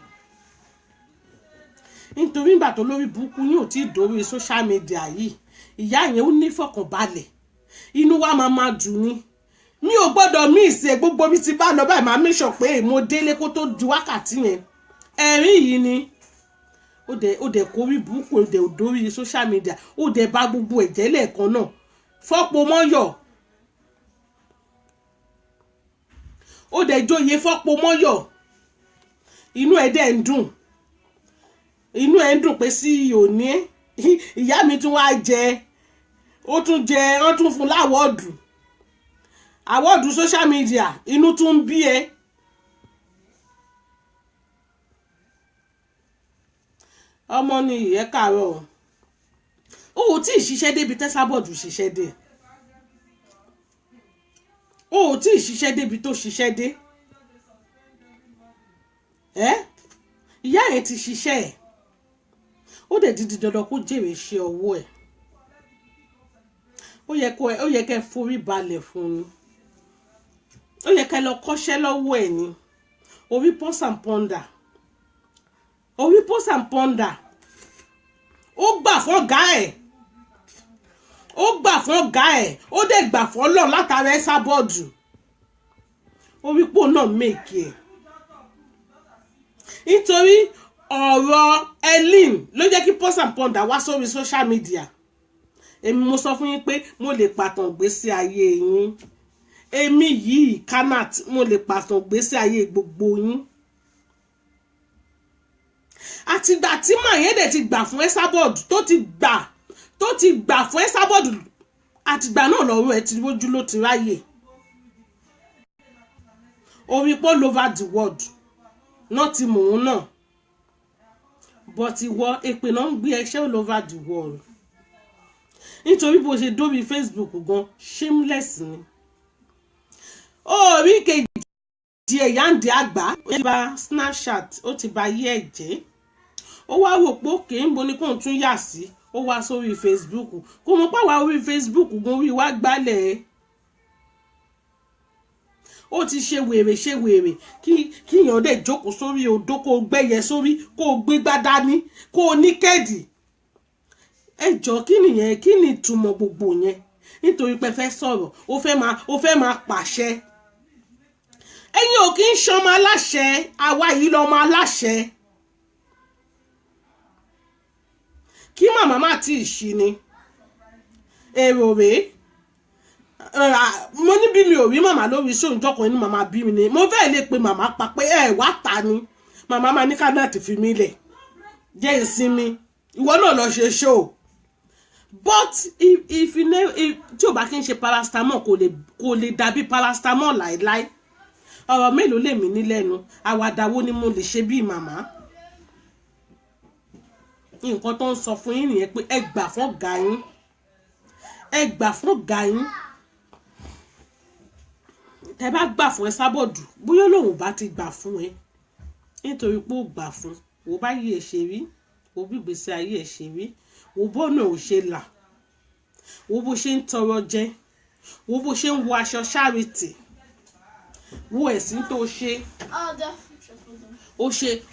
Nítorí ìgbà tó lórí burúkú yín ò tí ì dórí social media yìí ìyá yẹn ó ní fọkànbalẹ̀ inú wa máa dùn ni. Mi ò gbọ́dọ̀ mí ìṣe gbogbo mi ti bá lọ báyìí máa make sure pé mo délé kó tó ju wákàtí yẹn. Ẹ̀rín yìí ni ó dẹ̀ kórí burúkú ó dẹ̀ dórí social media ó dẹ̀ bá gbogbo ẹ̀jẹ̀ lẹ́ẹ̀kan náà fọ́pọ̀ mọ́yọ̀ ó dẹ̀ jóye fọ́pọ̀ mọ́yọ̀ inú ẹ̀ dẹ̀ ń dùn pé CEO ní ìyá mi tún wá jẹ ó tún fún láwọ́ọ̀dù àwọ́dù social media inú tún bí ẹ. ọmọ ni ìyẹ́ kàárọ̀ o ò tí ì ṣiṣẹ́ débi tẹ́sábọ̀dù ṣiṣẹ́ dé o ò tí ì ṣiṣẹ́ débi tó ṣiṣẹ́ dé ìyá yẹn ti ṣiṣẹ́ ẹ̀ ó dẹ̀ di dandan kó jèrè iṣẹ́ ọwọ́ ẹ̀ ó yẹ kẹ́ forí balẹ̀ fún ni ó yẹ kẹ́ lọ kọ́ṣẹ́ lọ́wọ́ ẹ̀ ni orí pọ́s and ponder orí pọ́s and ponder ó gbà fún ọ̀gá ẹ̀ ó gbà fún ọ̀gá ẹ̀ ó dẹ̀ gbà fún Ọlọ́run látara ẹ̀ sábọ́ọ̀dù orí pò náà mèkì ẹ̀ nítorí ọ̀rọ̀ Helen ló jẹ́ kí pọ́s and ponder wá sórí social media èmi mo sọ fún yín pé mo lè pàtàn gbésí ayé yín èmi yìí Kanat mo lè pàtàn gbésí ayé gbogbo yín àtìgbà tí Mayede ti gbà fún Esabod tó ti gbà fún Esabod àtìgbà náà lọ́rọ̀ ẹ̀ ti rójú ló ti ráyè orí pọ́ all over the world náà ti mò ń náà but ìwọ èpè náà ń gbé ẹṣẹ́ all over the world nítorí bó ṣe dórí Facebook gan shameless ni orí kejì ẹ̀yà ń di àgbà ó ti ba Snapchat ó ti ba yí ẹ̀jẹ̀ ó wá wò pé òkè ń bo ni kóun tún yà sí ó wá sórí Facebook kò mọ̀ pàwọ́ orí Facebook gan orí wá gbálẹ̀ ó ti ṣe wèrè kí èèyàn dẹ̀ jókòó sórí odó kó o gbẹ́yẹ sórí kó o gbé gbádá ní kó o ní kẹ́ẹ̀dì ẹjọ́ kí nìyẹn kí ni ìtumọ̀ gbogbo yẹn nítorí pé fẹ́ sọ̀rọ̀ ó fẹ́ máa pàṣẹ ẹ̀yin ò kí ń ṣọmọ aláṣẹ àwa yìí lọmọ aláṣẹ kí màmá má tí ì ṣí ni èrò rèé mo ní bí mi ò rí màmá lórí sóńjọkọ inú màmá bí mi ni mo fẹ́ lè pe màmá pa pé wá ta ni màmá máa ní Kanat fi mí lẹ̀ jẹ́ ìsinmi ìwọ náà lọ ṣe show but if tí o bá kí n ṣe paracetamol kò lè dàbí paracetamol láìláì ọ̀rọ̀ mélòó lèmi ní lẹ́nu àwàdà wo ni mo lè ṣe bí màmá nǹkan tó ń sọ fún yín nìyẹn pé ẹ gbà fún ọ̀gá yín tẹ́ bá gbà fún Esabod bóyá lòun bá ti gbà fún ẹ nítorí pé ó gbà fún wo bá yí ẹ ṣe rí wo bí ìgbésí ayé ẹ ṣe rí wo bọ́ọ̀nà ò ṣe là wo bó ṣe ń tọrọ jẹ wo bó ṣe ń wọ aṣọ charity wo ẹ̀sìn tó ṣe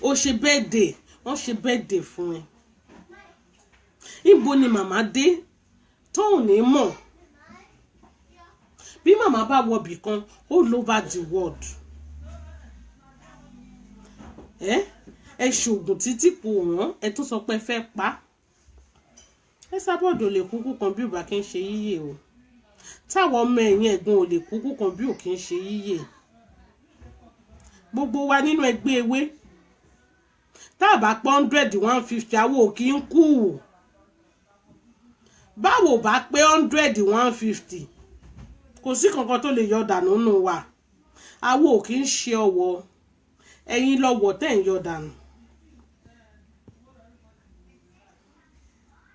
ó ṣe birthday wọ́n ṣe birthday fún ẹ ibo ni màmá dé tóun ní mọ̀ bí màmá bá wọbì kan all over the world ẹ ṣoògùn títí kò wọ́n ẹ tó sọ pé fẹ́ pa Esabod ò lè kúkú kan bí ò bá kí ń ṣe yíyè o táwọn ọmọ ẹ̀yìn ẹ̀gbọ́n ò lè kúkú kan bí ò kí ń ṣe yíyè gbogbo wa nínú ẹgbẹ́ ewé tá a bá pé 100 150 àwo ò kí ń kú báwo bá pé 100 150 kò sí kankan tó lè yọ dànù nù wa àwo ò kí ń ṣe ọwọ́ ẹ̀yin lọ́wọ́ tẹ́ ń yọ dànù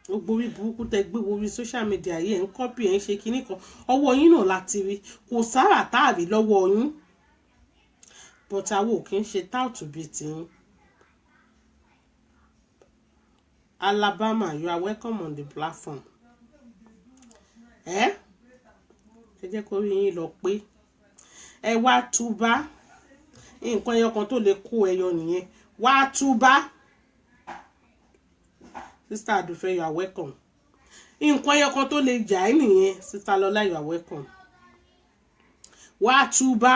gbogbo orí burúkú tẹ́ gbé orí social media yìí ẹ̀ ń kọ́pì ẹ̀ ń ṣe kinní kan ọwọ́ yín náà láti rí kò sára táàrí lọ́wọ́ yín but àwo ò kí ń ṣe táùtù bíi tiyín. Alabama, you are welcome on the platform. Ẹ jẹ́ kó rí yín lọ pé ẹ wá túbá nǹkan ẹyọ kan tó lè kó ẹyọ nìyẹn wá túbá Sister Adufe, you are welcome. Nǹkan ẹyọ kan tó lè jà ẹ́ nìyẹn Sister Lola, you are welcome. Wá túbá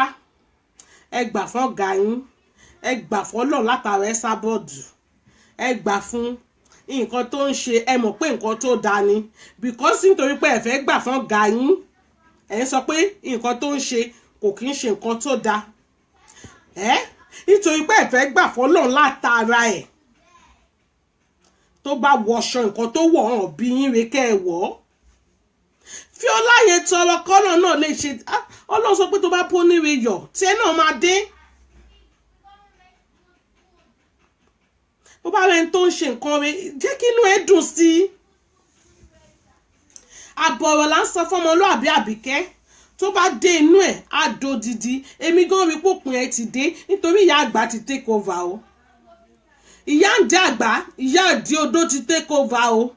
ẹ gbà fún ọ̀gá yín ẹ gbà fún Ọlọ́run látara Esabod ẹ gbà fún nǹkan tó ń ṣe ẹ mọ̀ pé nǹkan tó dáa ni because nítorí pé ẹ fẹ́ gbà fún ọ̀gá yín ẹ sọ pé nǹkan tó ń ṣe kò kí ń ṣe nǹkan tó dáa nítorí pé ẹ fẹ́ gbà fún Ọlọ́run látara ẹ̀ tó bá wọṣọ nǹkan tó wọ̀ hàn bí yín re kẹ́ ẹ wọ̀ fi ọlá yẹn tọrọ kọ́nà náà lè ṣe Ọlọ́run sọ pé tó bá pọ́ níwe yọ̀ tí ẹ náà máa dé. bó bá rẹ̀ ń tó ń ṣe nǹkan rẹ̀ jẹ́ kí inú ẹ dùn sí i. àbọ̀rọ̀ là ń sọ fọmọlúàbí Àbíkẹ́ tó bá dé inú ẹ̀ á do didi. èmi gan rí pópin ẹ ti dé nítorí ìyá àgbà ti take over o. ìyá ń dé àgbà ìyá àdí odó ti take over o.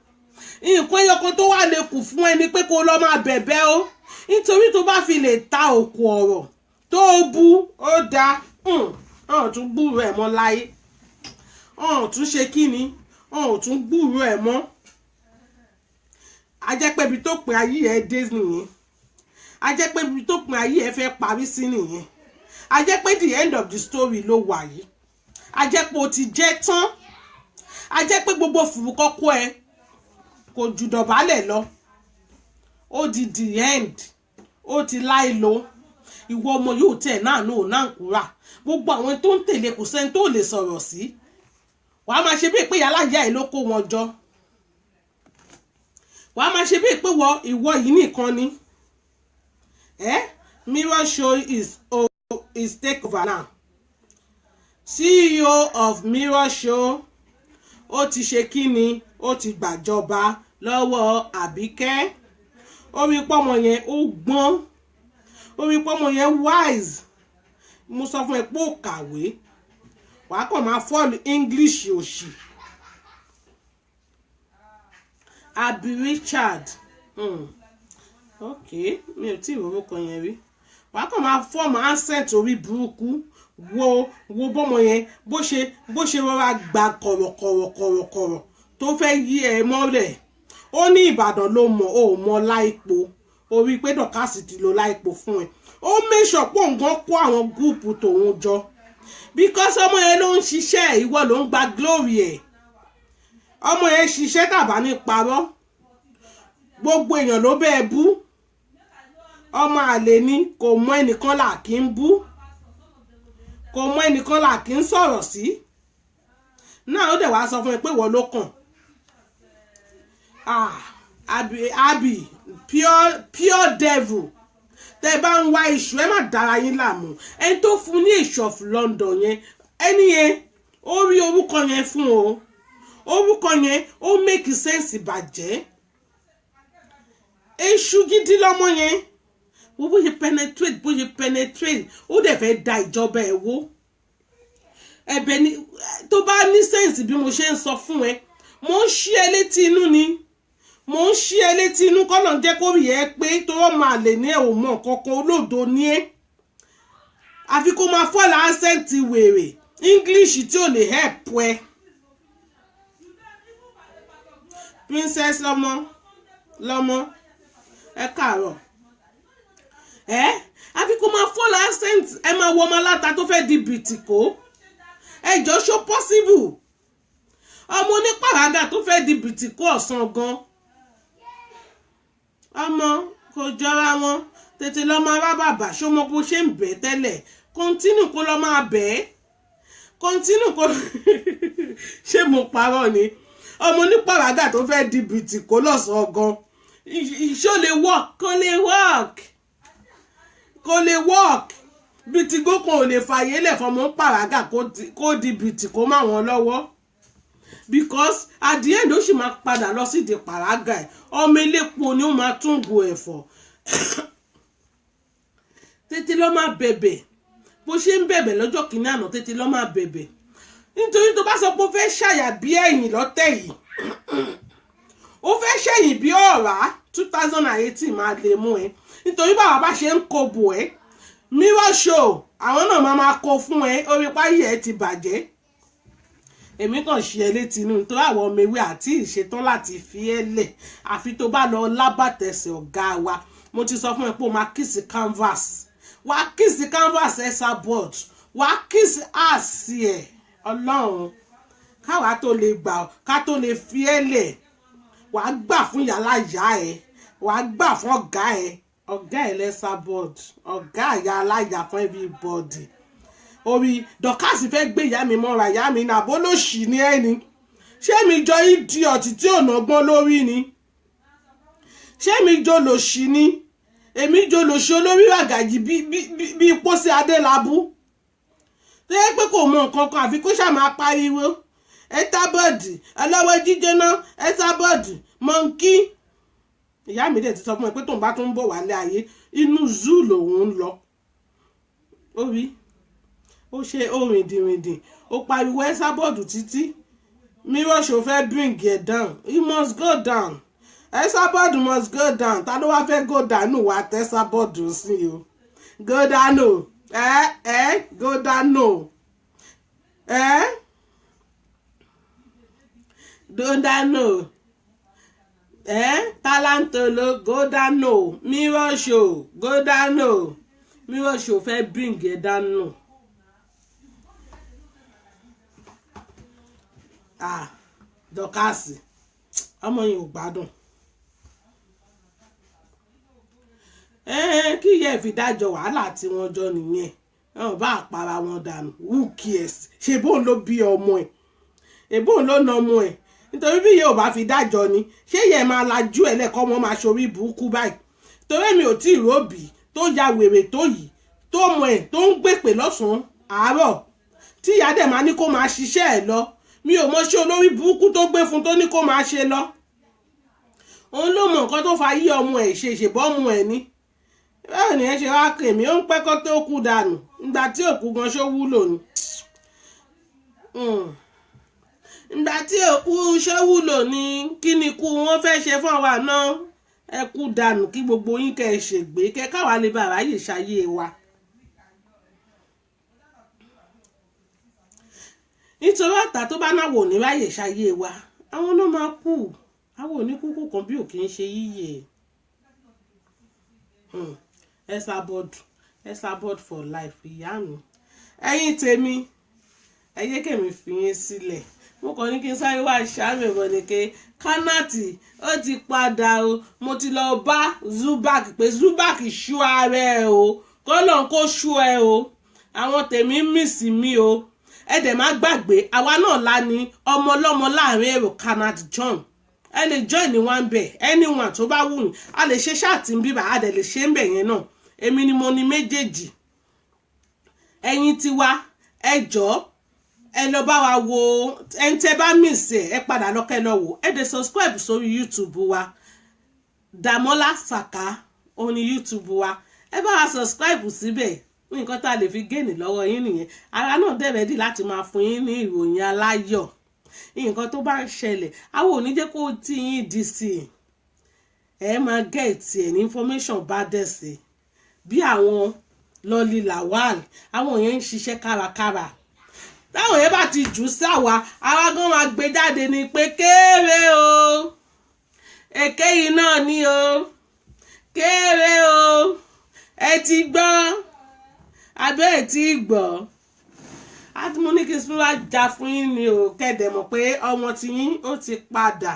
nǹkan ẹyọkan tó wà lè kù fún ẹni pé kó lọ máa bẹ̀bẹ̀ o nítorí tó bá fi lè ta òkú ọ̀rọ̀ tó bu ó dáa ọ̀hún tún gbúrò ẹ̀ mọ́ láyé ọ̀hún tún ṣe kíni ọ̀hún tún gbúrò ẹ̀ mọ́. a jẹ́ pé ibi tó pin ayé ẹ̀ dé nìyẹn a jẹ́ pé ibi tó pin ayé ẹ̀ fẹ́ parí sí nìyẹn a jẹ́ pé the end of the story ló wà yìí a jẹ́ pé o ti jẹ́ tán a jẹ́ pé gbogbo fùrùkọ́kọ́ ẹ kò jù dọ̀bálẹ̀ lọ ó di the end ó ti láì lo ìwọ ọmọ yóò tẹ̀ náà ní òun náà kúrà gbogbo àwọn tó ń tẹ̀lé kò sẹ́ni tó lè sọ̀rọ̀ sí wàá máa ṣe bíi pé yàláyà ẹ̀ ló kó wọn jọ wàá máa ṣe bíi pé ìwọ yìí nìkan ni Mirror Show is take over now. CEO of Mirror Show ó ti ṣe kíni ó ti gbàjọba lọ́wọ́ Àbíkẹ́ orí pọ́mọ yẹn ó gbọ́n orí pọ́mọ yẹn wise mo sọ fún ẹ pé ó kàwé wàá kàn máa fọ́ọ̀lù English òṣì Àbí Richard ok mi ò tí ì rorúkọ yẹn rí wàá kàn máa fọ́ọ̀mù accent orí burúkú wo bọ́mọ yẹn bó ṣe rọra gba kọ̀rọ̀kọ̀rọ̀ tó fẹ́ yí ẹ mọ́lẹ̀ ó ní Ìbàdàn ló mọ̀ ó mọ̀ láìpo orí pé dọ̀kásì ti lo láìpo fún ẹ ó mẹ́sọ̀ pọ̀ nǹkan kó àwọn gúùpù tòun jọ because ọmọ yẹn ló ń ṣiṣẹ́ ìwọ ló ń gba glory ẹ̀ ọmọ yẹn ṣiṣẹ́ tàbá ní parọ́ gbogbo èèyàn ló bẹ́ẹ̀ bú ọmọ àlè ni kò mọ ẹnìkan là kí ń bú kò mọ ẹnìkan là kí ń sọ̀rọ̀ sí náà ó dẹ̀ wá sọ fún ẹ pé ìwọ ló kàn Àbí pure devil tẹ bá ń wá iṣu ẹ má dára yín láàmú ẹni tó fún ní èṣù of London yẹn ẹni yẹn ó rí orúkọ yẹn fún o orúkọ yẹn ó make sense bàjẹ́ èṣù gidi lọ́mọ yẹn wo bó ṣe penetrate ó dẹ̀ fẹ́ da ìjọba ẹ̀ wó ẹ̀bẹ̀ ni tó bá ní sense bí mo ṣe ń sọ fún ẹ mo ń ṣí ẹ létí inú ni mo ń ṣí ẹ létí inú kọ́nà jẹ́ kó rí ẹ pé tó wọ́n máa lè ní ẹ̀wọ̀n mọ́ kankan olódo ní ẹ́ àfi kó máa fọ́ọ̀lù accent wèrè English tí ò lè help ẹ Princess lọ́mọ ẹ káàárọ̀ àfi kó máa fọ́ọ̀lù accent ẹ máa wọ ọmọ aláta tó fẹ́ di bìtìkó ẹ jọ ṣó possible ọmọ onípàràgà tó fẹ́ di bìtìkó ọ̀sán gan ọmọ kò jọra wọn tètè lọ máa rá bàbà ṣó mọ bó ṣe ń bẹ̀ tẹ́lẹ̀ continue kó lọ máa bẹ̀ continue kó ṣé mo parọ́ ni ọmọ onípàràgà tó fẹ́ di bìtìkó lọ́sàn gan ṣó lè work kò lè work bìtìkó kan ò lè fàyè lẹ̀ fọmọ pàràgà kó di bìtìkó má wọn lọ́wọ́ because at the end ó sì máa padà lọ sí di pàràgà ẹ̀ ọmọ elépo ni ó máa tún bu ẹ̀fọ́ tètè lọ máa bẹ̀bẹ̀ bó ṣe ń bẹ̀bẹ̀ lọ́jọ́ kìíní àná tètè lọ máa bẹ̀bẹ̀ nítorí tó bá sọ pé ó fẹ́ ṣàyà bí ẹ̀yìn lọ́tẹ̀ yìí ó fẹ́ ṣẹ̀yìn bí ọ̀rá 2018 máa lè mú ẹ nítorí bàbá bá ṣe ń kobò ẹ Mirror Show àwọn náà máa kó fún ẹ orí páyì ẹ ti bàjẹ́ èmi kàn ṣe ẹ létí inú nítorí àwọn ọmọ ewé àti ìṣetán láti fi ẹ lẹ̀ àfi tó bá lọ lábàtẹ̀sẹ̀ ọ̀gá wa mo ti sọ fún ẹ pé o máa kíìsì canvas wàá kíìsì canvas ẹ̀sà board wàá kíìsì àṣì ẹ̀ ọlọ́run káwa tó lè gbà ká tó lè fi ẹ lẹ̀ wàá gbà fún yàrá ìyá ẹ wàá gbà fún ọ̀gá ẹ lẹ́sà board ọ̀gá àyà aláya fún everybody orí dọ̀kásì fẹ́ gbé ìyá mi mọ́ra ìyá mi nàbó lóṣì ní ẹni ṣé mi jọ idiot tí ò nọgbọ́n lórí ni ṣé mi jó lòṣì ni èmi jó lòṣì olórí ràgàjì bí pósí adélábù tó yẹ pé kò mọ nǹkan kan àfi kó ṣáà máa pariwo ẹtàbọ̀dì ọlọ́wọ́ jíjóná ẹtàbọ̀dì mọ̀nkí. ìyá mi dẹ̀ ti sọ fún mi pé tóun bá tún ń bọ̀ wálé ayé inú zoo lòun ń lọ. ó rí ó ṣe ó rìndìnrìndìn ó pariwo ẹtàbọ̀dì títí mirror show fẹ́ bring it down he must go down ẹtàbọ̀dì must go down ta ló wá fẹ́ go down wá tẹ́sàbọ̀dì sí o go down o go down o Dondano Talantolo Godano Mirror show Godano Mirror show fẹ́ bring ẹ̀ dànù. Dọ́kàsì ọmọ yẹn ò gbádùn. Kí ìyá ẹ̀ fi dájọ́ wàhálà tí wọ́n jọ nìyẹn wọn bá àpárá wọn dànù who cares ṣe bóun ló bí ọmọ ẹ̀ èbóun ló na ọmọ ẹ̀ nítorí bí yóò bá fi dájọ́ ni ṣé yẹ máa lajú ẹ lẹ́kọ́ wọn máa ṣorí burúkú báyìí torí mi ò tí ì róbì tó ya wèrè tó yìí tó mọ ẹ tó ń gbèpè lọ́sàn-án àárọ̀ tí ìyá dẹ̀ máa ní kó máa ṣiṣẹ́ ẹ̀ lọ mi ò mọ ṣé olórí burúkú tó gbé fún tó ní kó máa ṣe lọ òun ló mọ nǹkan tó fa yí ọmọ ẹ̀ ṣe ṣèbọ́ ọmọ ẹ̀ ní báwo ni ẹ ṣe wá kèmí ó ń pẹ́kọ́ tó kú dànù ìgbà tí òkú gan ṣó wúlò ni. ìgbà tí òkú ṣówúlò ní kí ni kú wọn fẹ́ ṣe fún àwa náà ẹ kú dànù kí gbogbo yín kẹ́ ẹ ṣègbè kẹ́ káwa lè bá ráyè ṣayé wa. nítorí ọ̀tá tó bá náà wò ní ráyè ṣayé wa àwọn náà máa kú àwọn oníkúkú kan bí ò kì í ṣe yíyẹ. Esabod for life ìyá mi ẹ̀yin tèmi ẹ yé kèmí fi yín sílẹ̀ mo kàn ní kí n sáré wá ṣàmì ìbọnìkẹ Kanaty ó ti padà o mo ti lọ bá Zubak pé Zubak ṣú ara ẹ o kọ́lọ̀ kó ṣú ẹ o àwọn tèmi mísì mí o ẹ dẹ̀ má gbàgbé àwa náà la ní ọmọ ọlọ́mọ láàrin èrò Kanaty John ẹ lè join ní one bẹ̀ anyone tó bá wù yín a lè ṣe ṣáàtì ń bíbà a dẹ̀ lè ṣe ń bẹ̀ yẹn náà èmi ni mo ní méjèèjì ẹ̀yin tiwa ẹ jọ̀ọ́ ẹ lọ bá wa wo ẹni tẹ́ bá miss ẹ padà lọ́kẹ́ lọ wò ẹ dẹ̀ subscribe sórí YouTube wa Damola Saka òní YouTube wa ẹ bá wa subscribe síbẹ̀ nǹkan tá a lè fi géènì lọ́wọ́ yín nìyẹn ara náà dẹ̀ ready láti máa fún yín ní ìròyìn aláyọ̀ nǹkan tó bá ń ṣẹlẹ̀ àwọn ò ní jẹ́ kó tí yín di sí ẹ máa gẹ̀ẹ́tì ẹ̀ ní information bá dẹ̀ sí bí àwọn Lọ́lí Lawal àwọn yẹn ń ṣiṣẹ́ kárakára táwọn yẹn bá ti jù sáwa àwa gan máa gbé jáde ní pé kéré o èké yìí náà ni o kéré o ẹ ti gbọ́ abẹ́ ẹ̀ tí gbọ́ àtúmọ̀ ní kí n fún wa jà fún yín ni o kẹ́dẹ̀ mọ̀ pé ọmọ tí yín ó ti padà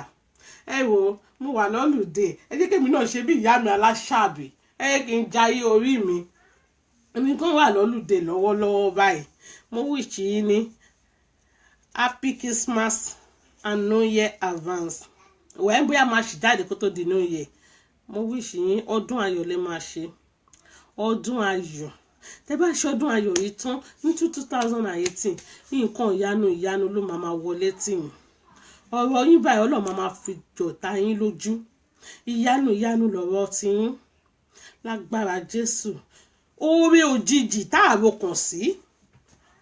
ẹ wò mo wà lọ́lùdè ẹ jẹ́ kémi náà ṣe bí ìyá mi aláṣàbí ẹ jẹ́ kí n jayé orí mi èmi kan wà lọ́lùdè lọ́wọ́lọ́wọ́ báyìí mo wish yín ní happy Christmas and New Year advance wẹ́n bóyá máa ṣì jáde kó tó di New Year mo wish yín ọdún ayọ̀ lè máa ṣe ọdún ayọ̀ tẹ́ bá ṣe ọdún ayọ̀ yìí tán ní 2018 nǹkan ìyanu ló máa wọlé tì yín ọ̀rọ̀ yín báyìí Ọlọ́run máa fi jọ̀ta yín lójú ìyanu lọ̀rọ̀ ti yín lágbára Jésù oore òjijì tá a ro kàn sí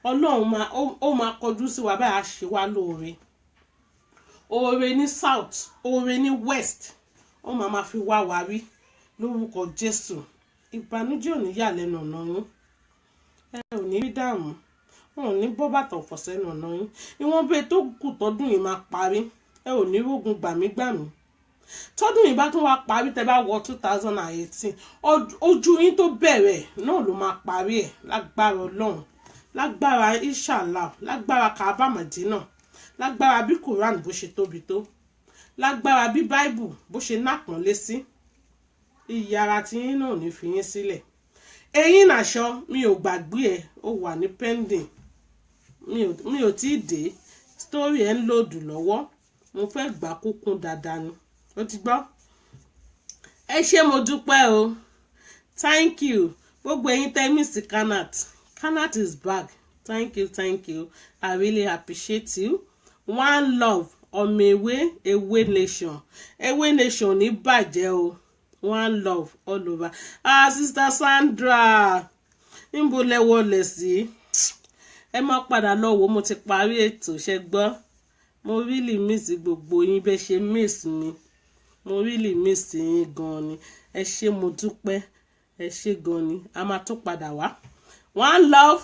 Ọlọ́run ó máa kọjú sí wa báyìí á ṣe wá lóore oore ní south oore ní west ó máa fi wá wa rí lórúkọ Jésù ìbànújẹ́ ò ní yà lẹ́nu ọ̀nà yín ẹ ò ní rí dààmú wọn ò ní bọ́ bàtà ọ̀fọ̀ sẹ́nu ọ̀nà yín ìwọ̀n bẹ́ẹ̀ tó kù tọdún yìí máa parí ẹ ò ní rógun gbàmígbàmí tọdún yìí bá tún wá parí tẹ́ bá wọ 2018 ojú yín tó bẹ̀rẹ̀ náà ló máa parí ẹ̀ lágbára Ọlọ́run lágbára Inshallah lágbára Kaaba Madina lágbára bí Quran bó ṣe tóbi tó lágbára bí Bible bó ṣe nápọ̀nlé sí ìyára tí yín náà ní fi yín sílẹ̀ eyín nàṣọ mi ò gbàgbé ẹ ó wà ní pending mi ò tí ì dé story ẹ ń lòdù lọ́wọ́ mo fẹ́ gbà kúkún dáadáa ni ó ti gbọ́ ẹ ṣé mo dúpẹ́ o. Thank you. Gbogbo ẹ̀yin tẹ́ miss Kanat is back. Thank you. I really appreciate you. One love ọmọ Ewé nation. Ewé nation ní bàjẹ́ o. One love all over. Sister Sandra. Níbo lẹ wọlé sí? Ẹ má padà lọ wò mo ti parí ètò ṣẹ gbọ́. Mo really miss gbogbo yín bẹ́ ṣe miss mi. Mo really miss yín gan ni. Ẹ ṣé mo dúpẹ́. Ẹ ṣé gan ni. A máa tún padà wá. One love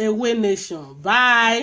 Ewé nation. Bye.